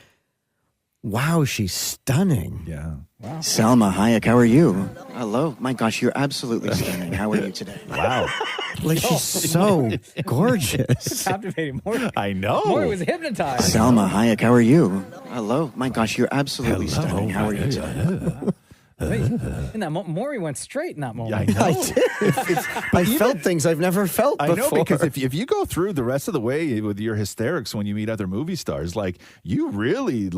wow, she's stunning. Yeah. Wow. Salma Hayek, how are you? Hello. My gosh, you're absolutely stunning. How are you today? Wow. Like, she's so gorgeous. It's captivating. Maury, I know. Maury was hypnotized. Salma Hayek, how are you? Hello. My gosh, you're absolutely stunning. How are you today? In that Maury went straight in that moment. I know. I felt things I've never felt before. I know, because if you go through the rest of the way with your hysterics when you meet other movie stars, like, you really,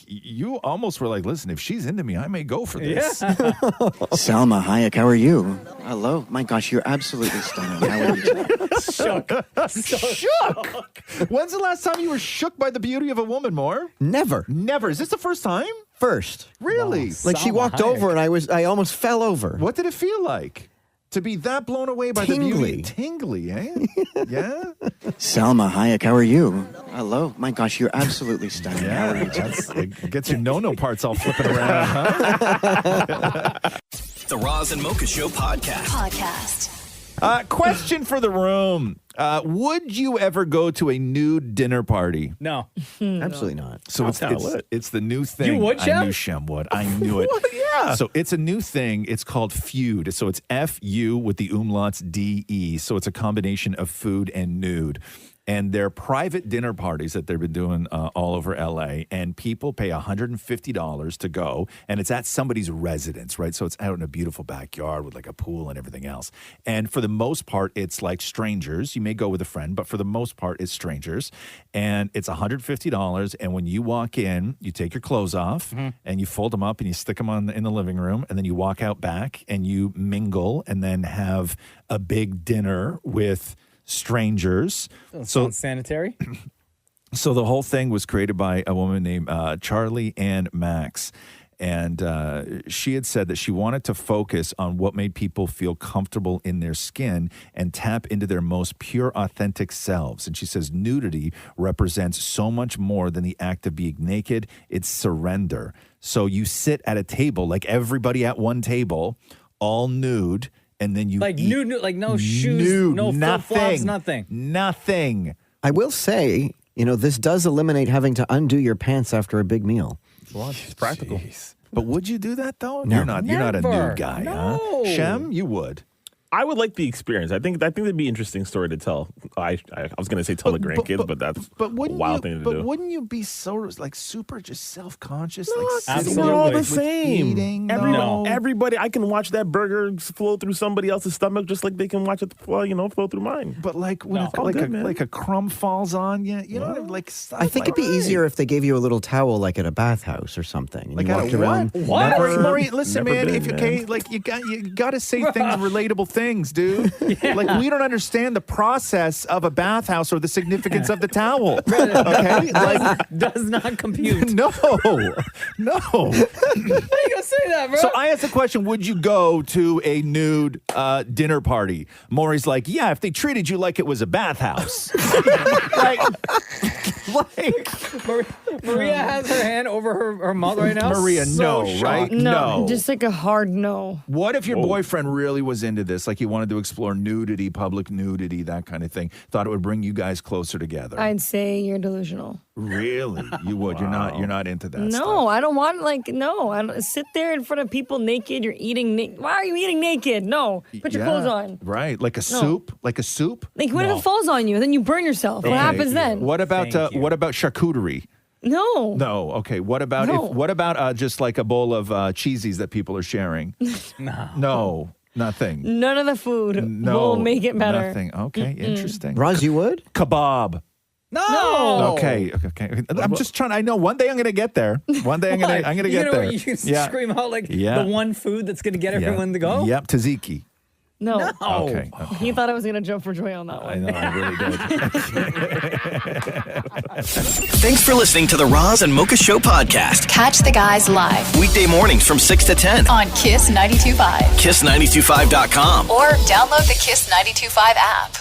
you almost were like, listen, if she's into me, I may go for this. Yeah. Salma Hayek, how are you? Hello. My gosh, you're absolutely stunning. How are you today? Shook. Shook? When's the last time you were shook by the beauty of a woman, More? Never. Never. Is this the first time? First. Really? Wow. Like, she walked over and I almost fell over. What did it feel like? To be that blown away by the beauty? Tingly, eh? Yeah? Salma Hayek, how are you? Hello. My gosh, you're absolutely stunning. How are you today? It gets your no-no parts all flipping around, huh? The Roz and Mocha Show podcast. Question for the room. Would you ever go to a nude dinner party? No. Absolutely not. So it's the new thing. You would, Shem? I knew Shem would. I knew it. Yeah. So it's a new thing. It's called Feud. So it's F-U with the umlauts D-E. So it's a combination of food and nude. And they're private dinner parties that they've been doing all over LA. And people pay $150 to go. And it's at somebody's residence, right? So it's out in a beautiful backyard with like a pool and everything else. And for the most part, it's like strangers. You may go with a friend, but for the most part, it's strangers. And it's $150. And when you walk in, you take your clothes off and you fold them up and you stick them in the living room. And then you walk out back and you mingle and then have a big dinner with strangers. Sounds sanitary. So the whole thing was created by a woman named Charlie Ann Max. And she had said that she wanted to focus on what made people feel comfortable in their skin and tap into their most pure, authentic selves. And she says nudity represents so much more than the act of being naked. It's surrender. So you sit at a table, like everybody at one table, all nude, and then you like eat nude, like no shoes, no flip-flops, nothing. Nothing. I will say, this does eliminate having to undo your pants after a big meal. It's practical. But would you do that though? No. You're not a Never. nude guy, No. huh? Shem, you would. I would like the experience. I think that'd be an interesting story to tell. I was going to say tell the grandkids, but that's a wild thing to do. But wouldn't you be so like super just self-conscious? No, like it's not all the with same. eating? Everybody, I can watch that burger flow through somebody else's stomach just like they can watch it flow through mine. But like when like a crumb falls on you, you know, like stuff I think it'd be easier if they gave you a little towel like at a bathhouse or something. And like you at walked a around. what? Never- Maureen, listen, never man. been, If you man. okay, like you got to say things, relatable things, dude. Like we don't understand the process of a bathhouse or the significance of the towel. Okay, like does not compute. No. How you gonna say that, bro? So I asked the question: would you go to a nude dinner party? Maury's like, yeah, if they treated you like it was a bathhouse. like Maria has her hand over her mouth right now. Maria, So no, shocked. right? No, just like a hard no. What if your boyfriend really was into this? Like he wanted to explore nudity, public nudity, that kind of thing. Thought it would bring you guys closer together. I'd say you're delusional. Really? You would? Wow. You're not into that No, stuff. I don't want I don't sit there in front of people naked. You're eating naked. Why are you eating naked? No, put your clothes on. Right. Like a No. soup? Like a soup? Like what if it falls on you? Then you burn yourself. What Okay. happens then? What about charcuterie? No. No. Okay. What about No. what about just like a bowl of cheesies that people are sharing? No. Nothing. None of the food will make it better. Nothing. Okay. Interesting. Roz, you would? Kebab. No. Okay. I'm just trying. I know one day I'm going to get there. One day I'm going to get there. You scream out like the one food that's going to get everyone to go. Yep. Tzatziki. No. Okay. He thought I was going to jump for joy on that one. I know. I really did. Thanks for listening to the Roz and Mocha Show podcast. Catch the guys live Weekday mornings from 6 to 10. on Kiss 92.5 Kiss925.com. or download the Kiss 92.5 app.